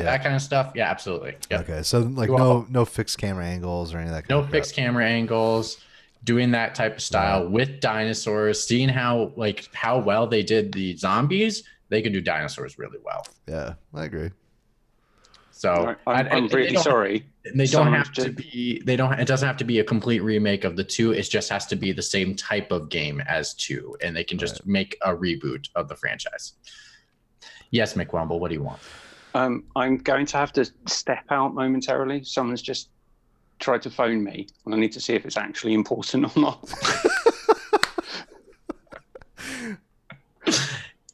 that kind of stuff? Yeah, absolutely. Yep. Okay, so like no fixed camera angles or any of that. No fixed camera angles. Doing that type of style with dinosaurs, seeing how well they did the zombies, they could do dinosaurs really well. Yeah, I agree. So I'm really sorry. They don't have to be. They don't. It doesn't have to be a complete remake of the 2. It just has to be the same type of game as 2, and they can just make a reboot of the franchise. Yes, McWumble, what do you want? I'm going to have to step out momentarily. Someone's just tried to phone me, and I need to see if it's actually important or not.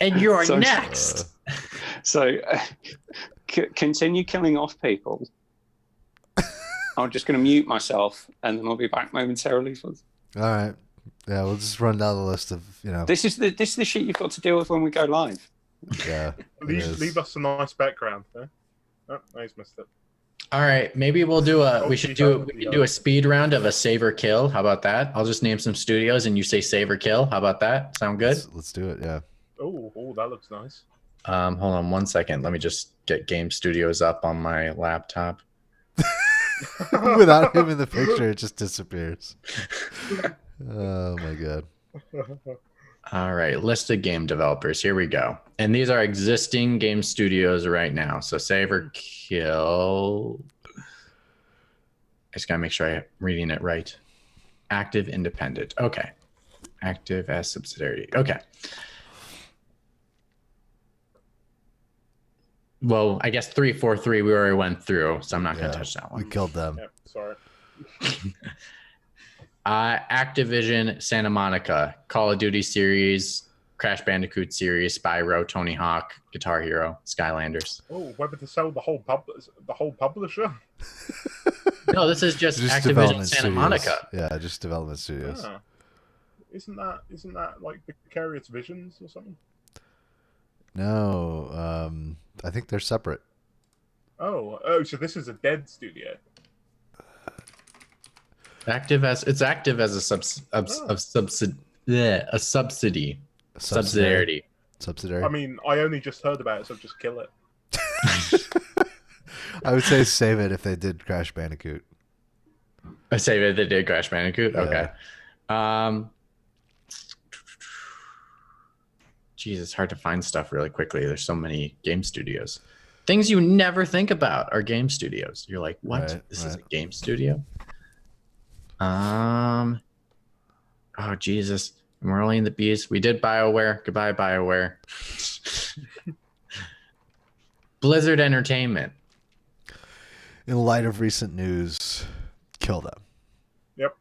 And you're next. So continue killing off people. I'm just going to mute myself, and then I'll be back momentarily. All right. Yeah, we'll just run down the list of, This is the shit you've got to deal with when we go live. Yeah. Leave us a nice background. Eh? Oh, I just missed it. All right, maybe we can do a speed round of a save or kill. How about that? I'll just name some studios and you say save or kill. How about that? Sound good? Let's do it. Yeah. Oh, that looks nice. Hold on 1 second. Let me just get Game Studios up on my laptop. Without him in the picture, it just disappears. Oh my god. All right, list of game developers. Here we go. And these are existing game studios right now. So save or kill. I just gotta make sure I'm reading it right. Active independent. Okay. Active as subsidiary. Okay. Well, I guess 343 we already went through, so I'm not gonna touch that one. We killed them. Yep, sorry. Activision, Santa Monica, Call of Duty series, Crash Bandicoot series, Spyro, Tony Hawk, Guitar Hero, Skylanders. Oh, whether to sell the whole publisher? No, this is just Activision, development Santa studios. Monica. Yeah, just development studios. Ah. Isn't that like Vicarious Visions or something? No, I think they're separate. Oh, so this is a dead studio. Active as a subsidiary. Subsidiary. I mean, I only just heard about it, so just kill it. I would say save it if they did Crash Bandicoot. I say that they did Crash Bandicoot. Yeah. Okay. Geez, it's hard to find stuff really quickly. There's so many game studios. Things you never think about are game studios. You're like, what? Right, This is a game studio? Oh Jesus. Marley and the Beast. We did BioWare. Goodbye, BioWare. Blizzard Entertainment. In light of recent news, kill them. Yep.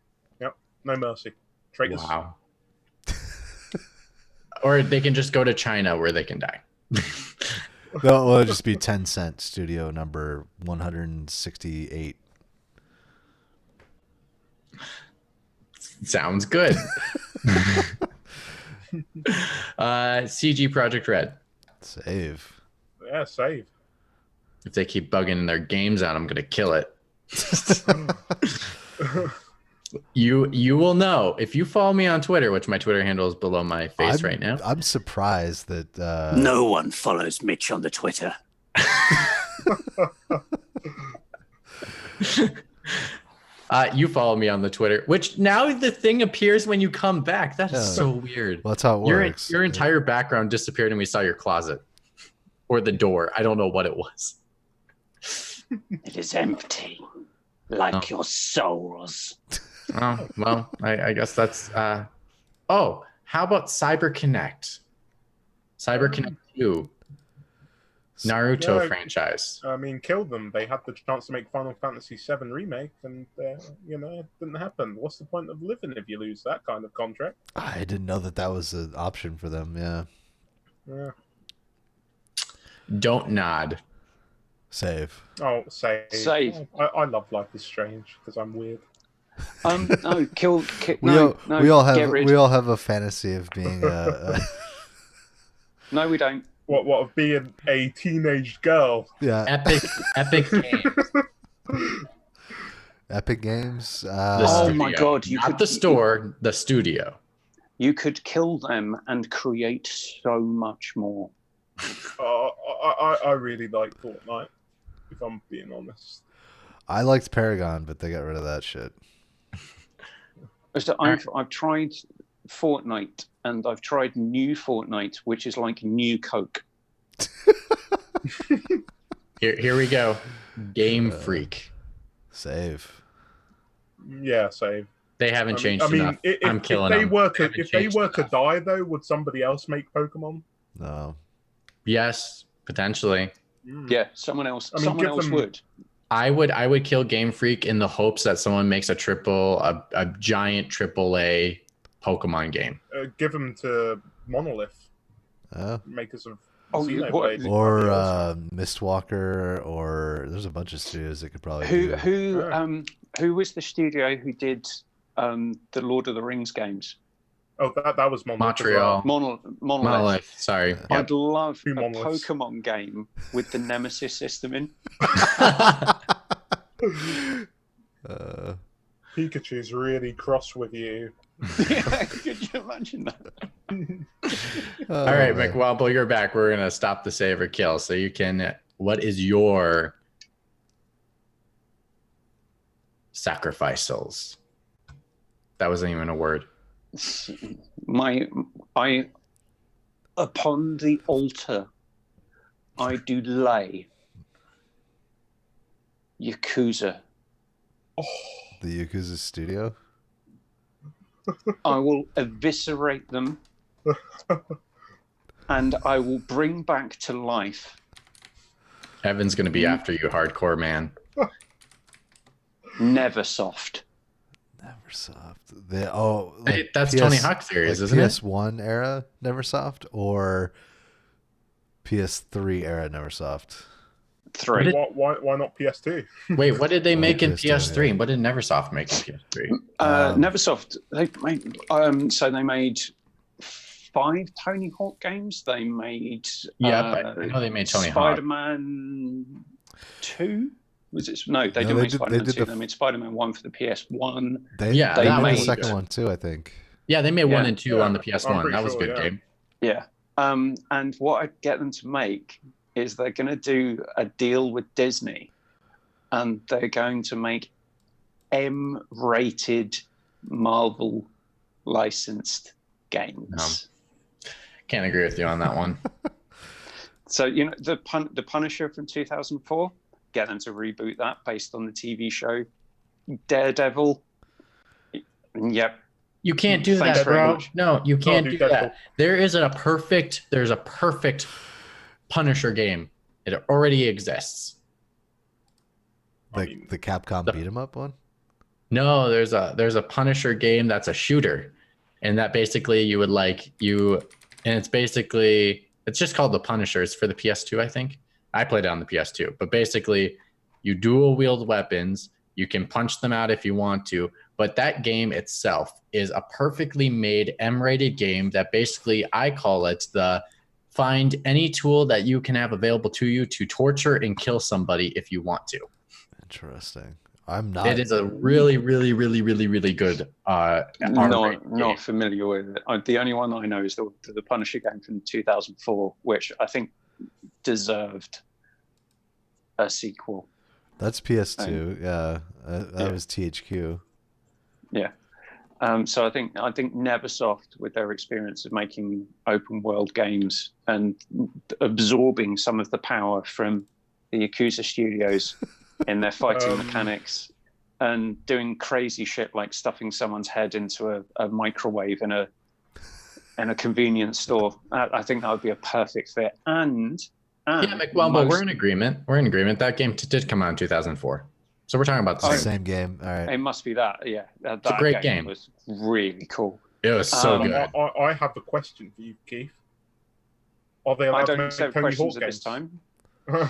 No mercy. Traitors. Wow. Or they can just go to China where they can die. No, it'll just be Tencent Studio number 168. Sounds good. CG Project Red. Save. Yeah, save. If they keep bugging their games out, I'm gonna kill it. You will know if you follow me on Twitter, which my Twitter handle is below my face right now. I'm surprised that no one follows Mitch on the Twitter. You follow me on the Twitter, which now the thing appears when you come back. That is so weird. Well, that's how it works. Your entire background disappeared and we saw your closet or the door. I don't know what it was. It is empty, like your souls. Oh, well, I guess that's... how about CyberConnect? CyberConnect 2. Naruto franchise. I mean, kill them. They had the chance to make Final Fantasy VII Remake, and, it didn't happen. What's the point of living if you lose that kind of contract? I didn't know that was an option for them, yeah. Don't nod. Save. Oh, save. Save. I love Life is Strange, because I'm weird. No, kill. We all have a fantasy of being No, we don't. What of being a teenage girl? Yeah. Epic Games. Epic Games. Oh my God! The studio. You could kill them and create so much more. I really like Fortnite, if I'm being honest. I liked Paragon, but they got rid of that shit. So I've tried Fortnite, and I've tried new Fortnite, which is like new Coke. Here we go. Game Freak. Save. Yeah, save. They haven't changed enough. I'm killing them. If they were to die, though, would somebody else make Pokemon? No. Yes, potentially. Yeah, someone else. I mean, someone else would. I would kill Game Freak in the hopes that someone makes a giant AAA Pokemon game. Give them to Monolith. Oh. Makers of Oh, Xenoblade or might be awesome. Mistwalker, or there's a bunch of studios that could probably who do. who was the studio who did the Lord of the Rings games? Oh, that was Monolith as Montreal. well. Monolith. Monolith. Sorry. Yeah. Yep. I'd love Two a monoliths. Pokemon game with the Nemesis system in. Pikachu's really cross with you. Yeah, could you imagine that? Oh, All right, man. McWomble, you're back. We're gonna stop the save or kill. So you can. What is your sacrificals? That wasn't even a word. Upon the altar, I do lay Yakuza. The Yakuza studio. I will eviscerate them, and I will bring back to life. Evan's gonna be after you, hardcore man. Neversoft. Neversoft. Hey, that's Tony Hawk series, like isn't it? PS1 era Neversoft or PS3 era Neversoft? 3. Why not PS2? Wait, what did they make in PS2, PS3? yeah. And what did Neversoft make in PS3? Neversoft. They made. So they made 5 Tony Hawk games. They made. Yeah, I know they made Tony Hawk. Spider-Man 2. Was it? No, they No, didn't they make did- Spider-Man they did 2. the- They made Spider-Man 1 for the PS1. They Yeah, made that the was second good. one too, I think. Yeah, they made 1 Yeah. and 2 Yeah, on the I'm PS1. pretty That was a sure, good yeah. game. Yeah. And what I'd get them to make is they're going to do a deal with Disney, and they're going to make M-rated Marvel licensed games. Can't agree with you on that one. So, you know, the Punisher from 2004, get them to reboot that based on the TV show. Daredevil, yep. You can't do Thanks that, very bro. much. No, you can't do do Deadpool. that. There's a perfect Punisher game. It already exists. The Capcom beat 'em up one. No, there's a Punisher game that's a shooter, and that basically you would and it's just called the Punisher. It's for the PS2, I think. I played it on the PS2, but basically you dual wield weapons. You can punch them out if you want to, but that game itself is a perfectly made M-rated game that basically I call it the find any tool that you can have available to you to torture and kill somebody if you want to. Interesting. I'm not. It is a really, really, really, really, really good Not familiar with it. The only one I know is the Punisher game from 2004, which I think deserved a sequel. That's PS2. Yeah, that was THQ. Yeah. So I think Neversoft, with their experience of making open world games and absorbing some of the power from the Yakuza studios in their fighting mechanics and doing crazy shit like stuffing someone's head into a microwave in a convenience store, I think that would be a perfect fit. And yeah, McWomble, we're in agreement. We're in agreement. That game did come out in 2004. So we're talking about the Same game. All right. It must be that. Yeah, that a great game. was really cool. It was so good. I have a question for you, Keith. Are they I allowed to don't make accept Tony questions Hawk at this games? time.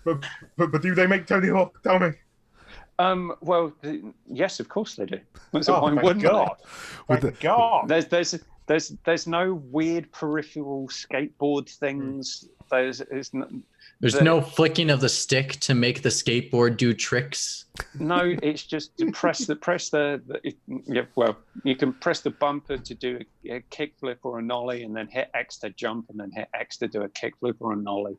but do they make Tony Hawk? Tell me. Well, yes, of course they do. Why Thank wouldn't God. With Thank God. There's no weird peripheral skateboard things. There's no flicking of the stick to make the skateboard do tricks. No, it's just to well, you can press the bumper to do a kickflip or a nollie, and then hit X to jump, and then hit X to do a kickflip or a nollie,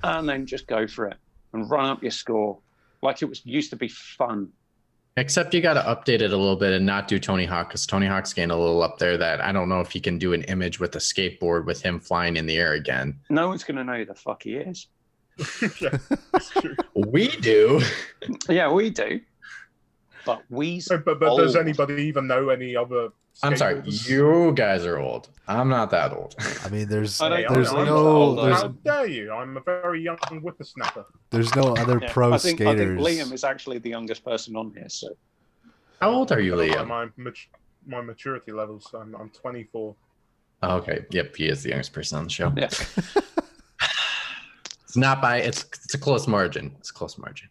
and then just go for it and run up your score like it used to be fun. Except you got to update it a little bit and not do Tony Hawk, because Tony Hawk's getting a little up there that I don't know if he can do an image with a skateboard with him flying in the air again. No one's going to know who the fuck he is. Yeah, that's true. We do. Yeah, we do. But But does anybody even know any other? I'm sorry, skateboarders? you guys are old. I'm not that old. I mean, there's I don't- there's I'm no not- there's How dare you? I'm a very young whippersnapper. there's no other Yeah, pro I think skaters. Liam is actually the youngest person on here. So How old are you, I don't know Liam? my maturity levels. I'm 24. Oh, okay. Yep, he is the youngest person on the show. Yeah. It's not by it's a close margin. It's a close margin.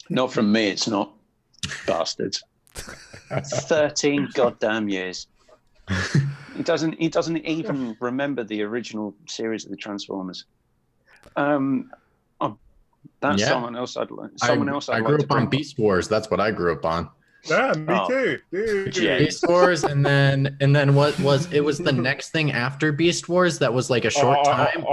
Not from me, it's not. Bastards. 13 goddamn years. He doesn't even remember the original series of the Transformers. That's Yeah. someone else I'd like. I grew up on Beast Wars. That's what I grew up on. Yeah, me too. Dude. Yeah. Beast Wars, and then what was it? Was the next thing after Beast Wars that was like a short time?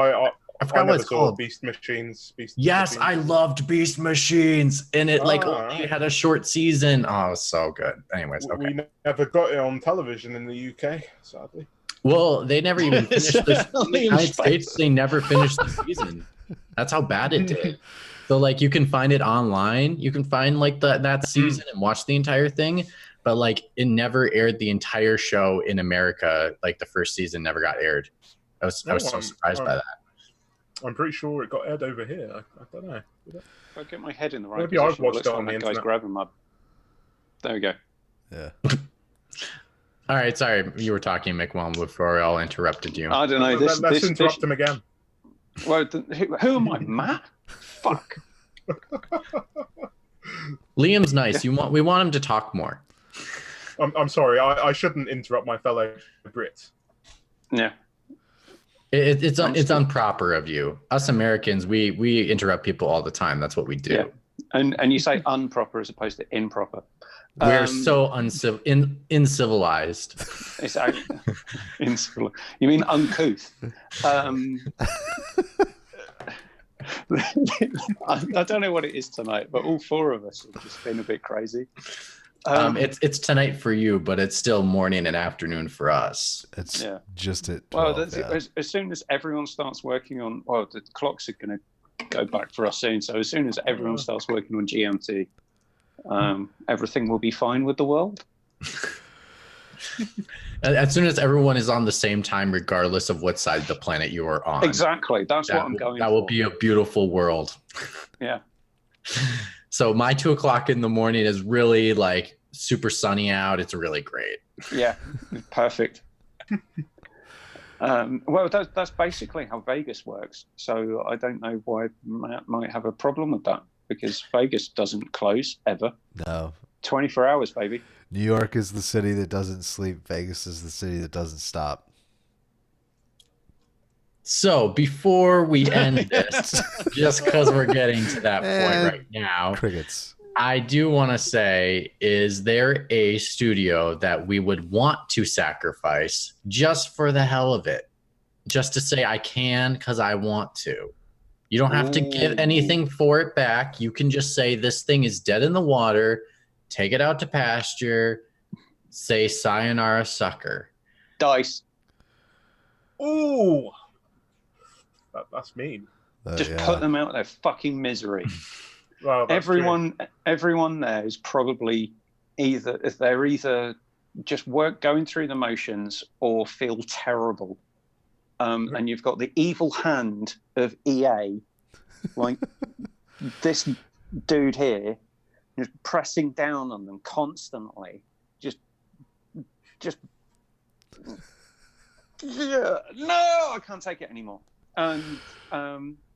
I forgot what it's called. Beast Machines. Yes, I loved Beast Machines, and it only right. had a short season. Oh, it was so good. Anyways, okay. We never got it on television in the UK, sadly. Well, they never even finished the United States. They never finished the season. That's how bad it did. So like you can find it online. You can find like that season and watch the entire thing. But like it never aired the entire show in America. Like the first season never got aired. I was so surprised by that. I'm pretty sure it got aired over here. I don't know. If I get my head in the right Maybe position, I've watched looks it on like the that guy's internet. grabbing my... There we go. Yeah. All right, sorry, you were talking, Mick, while before I all interrupted you. I don't know. Let's interrupt him again. Well, who am I, Matt? Fuck. Liam's nice. We want him to talk more. I'm sorry. I shouldn't interrupt my fellow Brit. Yeah. It's improper of you. Us Americans, we interrupt people all the time. That's what we do. Yeah. And you say unproper as opposed to improper. We're so uncivilized. It's incivil. You mean uncouth? I don't know what it is tonight, but all four of us have just been a bit crazy. It's tonight for you, but it's still morning and afternoon for us. It's just at 12, well, as soon as everyone starts working on, well, the clocks are going to go back for us soon. So as soon as everyone starts working on GMT, everything will be fine with the world. As soon as everyone is on the same time, regardless of what side of the planet you are on. Exactly. That's what I'm going for. That will be a beautiful world. Yeah. So my 2 o'clock in the morning is really like super sunny out. It's really great. Yeah. Perfect. Well, that's basically how Vegas works. So I don't know why Matt might have a problem with that, because Vegas doesn't close ever. No. 24 hours, baby. New York is the city that doesn't sleep. Vegas is the city that doesn't stop. So before we end this, just because we're getting to that point right now, crickets. I do want to say, is there a studio that we would want to sacrifice just for the hell of it? Just to say I can because I want to. You don't have to give anything for it back. You can just say this thing is dead in the water, take it out to pasture, say sayonara sucker. Dice. Ooh. That's mean. Just put them out of their fucking misery. Well, everyone there is probably either just going through the motions or feel terrible. And you've got the evil hand of EA, like this dude here, just pressing down on them constantly. Just no, I can't take it anymore. And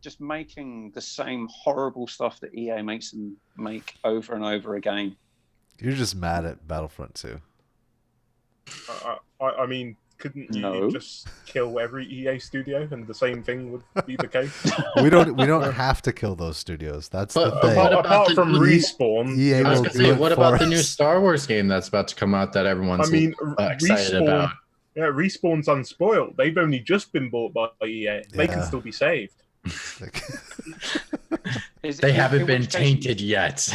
just making the same horrible stuff that EA makes them make over and over again. You're just mad at Battlefront 2. I mean, couldn't you just kill every EA studio and the same thing would be the case? we don't have to kill those studios. That's the thing. Apart from Respawn, EA I was will gonna do say, it what for about the us. new Star Wars game that's about to come out that everyone's excited about? Yeah, Respawn's unspoiled. They've only just been bought by EA. They can still be saved. They haven't been tainted yet.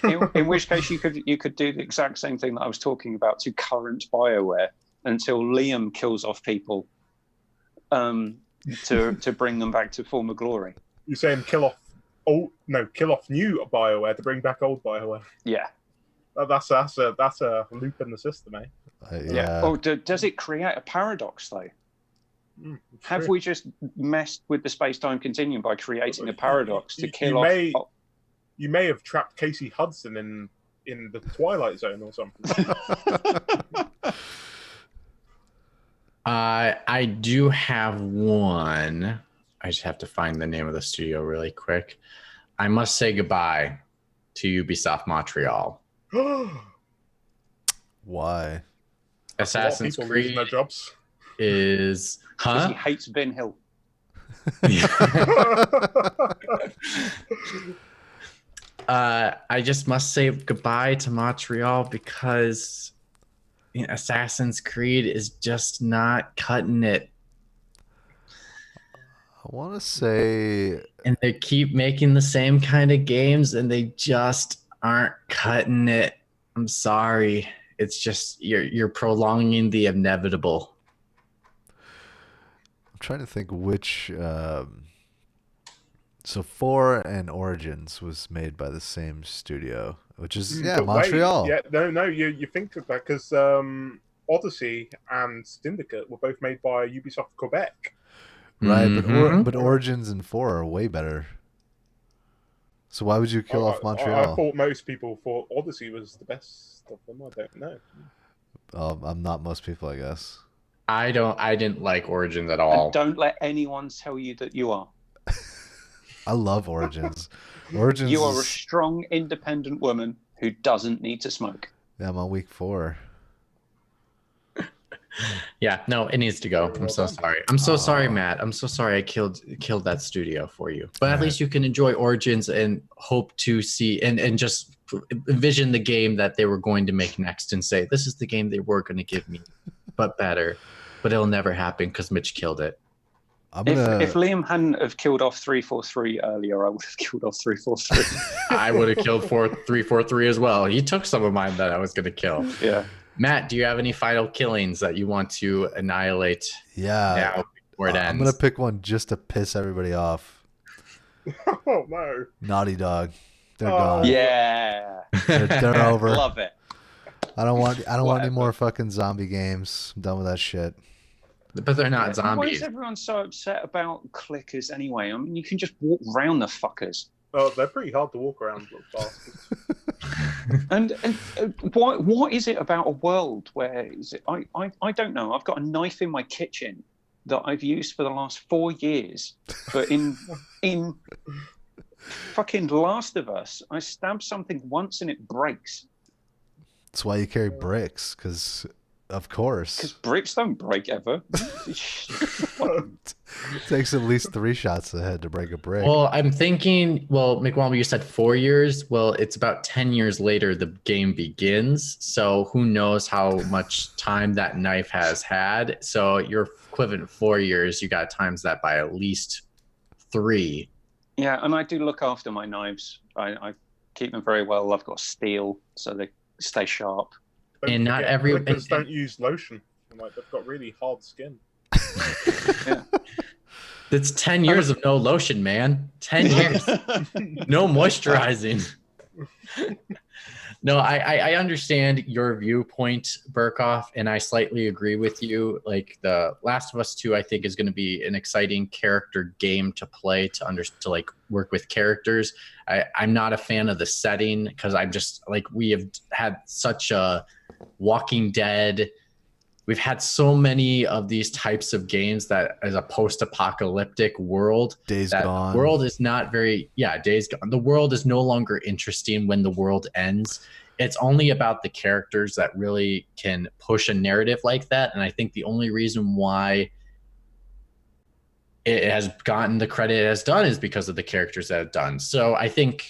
In which case, you could do the exact same thing that I was talking about to current BioWare until Liam kills off people to bring them back to former glory. You're saying kill off new BioWare to bring back old BioWare. Yeah. That's a loop in the system, eh? Yeah. Oh, does it create a paradox though? Have we just messed with the space-time continuum by creating a paradox to kill off? You may have trapped Casey Hudson in the Twilight Zone or something. I do have one. I just have to find the name of the studio really quick. I must say goodbye to Ubisoft Montreal. Why? Assassin's people losing their Creed jobs. is Because he hates Ben Hill. I just must say goodbye to Montreal because Assassin's Creed is just not cutting it. I want to say, And they keep making the same kind of games and they just aren't cutting it. I'm sorry. It's just you're prolonging the inevitable. I'm trying to think which. So 4 and Origins was made by the same studio, which is But Montreal. wait, no, you think of that because Odyssey and Syndicate were both made by Ubisoft Quebec. Right, Mhm. but Origins and 4 are way better. So why would you kill off Montreal? I thought most people thought Odyssey was the best of them. I don't know. I'm not most people, I guess. I didn't like Origins at all. And don't let anyone tell you that you are. I love Origins. Origins. You are a strong, independent woman who doesn't need to smoke. Yeah, I'm on week 4. Yeah, no, it needs to go. I'm so sorry. I'm so sorry, Matt. I'm so sorry I killed that studio for you. But at least you can enjoy Origins and hope to see and just envision the game that they were going to make next and say, this is the game they were going to give me, but better. But it'll never happen because Mitch killed it. If Liam hadn't have killed off 343 earlier, I would have killed off 343. I would have killed 343 as well. He took some of mine that I was going to kill. Yeah. Matt, do you have any final killings that you want to annihilate? Yeah. Now before it ends? I'm gonna pick one just to piss everybody off. Oh no! Naughty Dog. They're gone. Yeah. They're over. Love it. I don't want any more fucking zombie games. I'm done with that shit. But they're not Why zombies. is everyone so upset about clickers anyway? I mean, you can just walk around the fuckers. Oh, they're pretty hard to walk around, little bastards. And what is it about a world where is it? I don't know. I've got a knife in my kitchen that I've used for the last 4 years, but in fucking Last of Us, I stab something once and it breaks. That's why you carry bricks, because of course. Because bricks don't break ever. It takes at least 3 shots to the head to break a brick. Well, I'm thinking, McWalmer, you said 4 years. Well, it's about 10 years later the game begins. So who knows how much time that knife has had. So you're equivalent 4 years. You got times that by at least 3. Yeah, and I do look after my knives. I keep them very well. I've got steel, so they stay sharp. And not every clickers don't use lotion. Like they've got really hard skin. Yeah. That's 10 years of no lotion, man. 10 years. No moisturizing. No, I understand your viewpoint, Burkoff, and I slightly agree with you. Like the Last of Us 2, I think is going to be an exciting character game to play to like work with characters. I'm not a fan of the setting because I'm just like we have had such a Walking Dead. We've had so many of these types of games that as a post-apocalyptic world, Days Gone. The world is not very, Days Gone. The world is no longer interesting when the world ends. It's only about the characters that really can push a narrative like that. And I think the only reason why it has gotten the credit it has done is because of the characters that it's done. So I think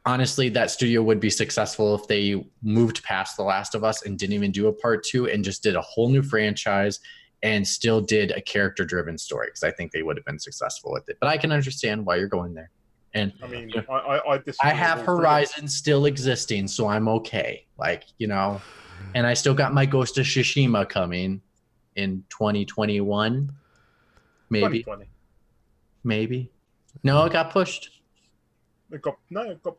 honestly, that studio would be successful if they moved past The Last of Us and didn't even do a part 2 and just did a whole new franchise and still did a character-driven story, because I think they would have been successful with it. But I can understand why you're going there. And I mean, I disagree. I have Horizon still existing, so I'm okay. Like, and I still got my Ghost of Tsushima coming in 2021. Maybe. 2020. Maybe. No, it got pushed. It got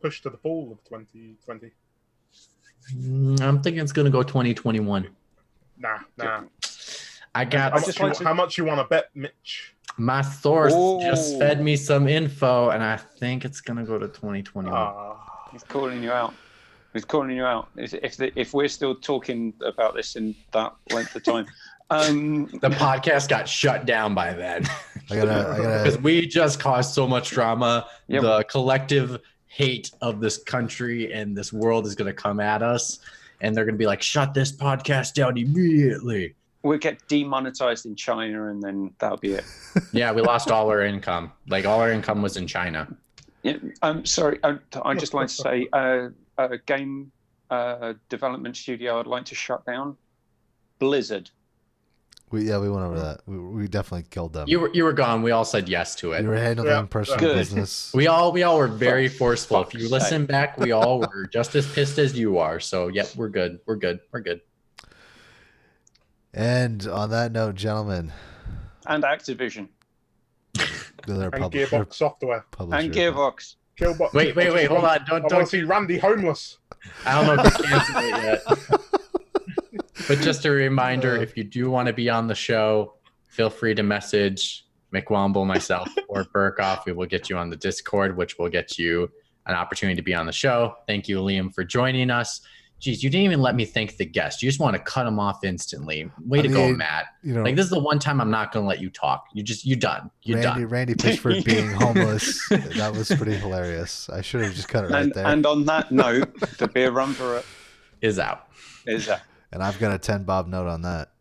pushed to the fall of 2020. I'm thinking it's gonna go 2021. Nah. How much you want to bet, Mitch? My source just fed me some info, and I think it's gonna go to 2021. He's calling you out. If we're still talking about this in that length of time, The podcast got shut down by then. I gotta. Because we just caused so much drama. Yep. The collective hate of this country and this world is going to come at us. And they're going to be like, shut this podcast down immediately. We'll get demonetized in China, and then that'll be it. Yeah, we lost all our income. Like, all our income was in China. Yeah, sorry, I'd just like to say, a game development studio I'd like to shut down, Blizzard. We went over that. We definitely killed them. You were gone. We all said yes to it. You were handling personal Good. business. We all were very forceful. If you fuck's listen sake. back, we all were just as pissed as you are. So, yep, we're good. We're good. We're good. And on that note, gentlemen, And Activision. they're And Gearbox Software. publisher. And Gearbox. Killbot. Wait, hold on. I want to Don't see Randy homeless. I don't know if we canceled it yet. But just a reminder, if you do want to be on the show, feel free to message McWomble, myself, or Burkoff. We will get you on the Discord, which will get you an opportunity to be on the show. Thank you, Liam, for joining us. Geez, you didn't even let me thank the guest. You just want to cut him off instantly. Way to go, Matt. Like, this is the one time I'm not going to let you talk. You're done. You're done. Randy Pitchford being homeless. That was pretty hilarious. I should have just cut it right there. And on that note, the Beerumverate Is out. is out. And I've got a 10 bob note on that.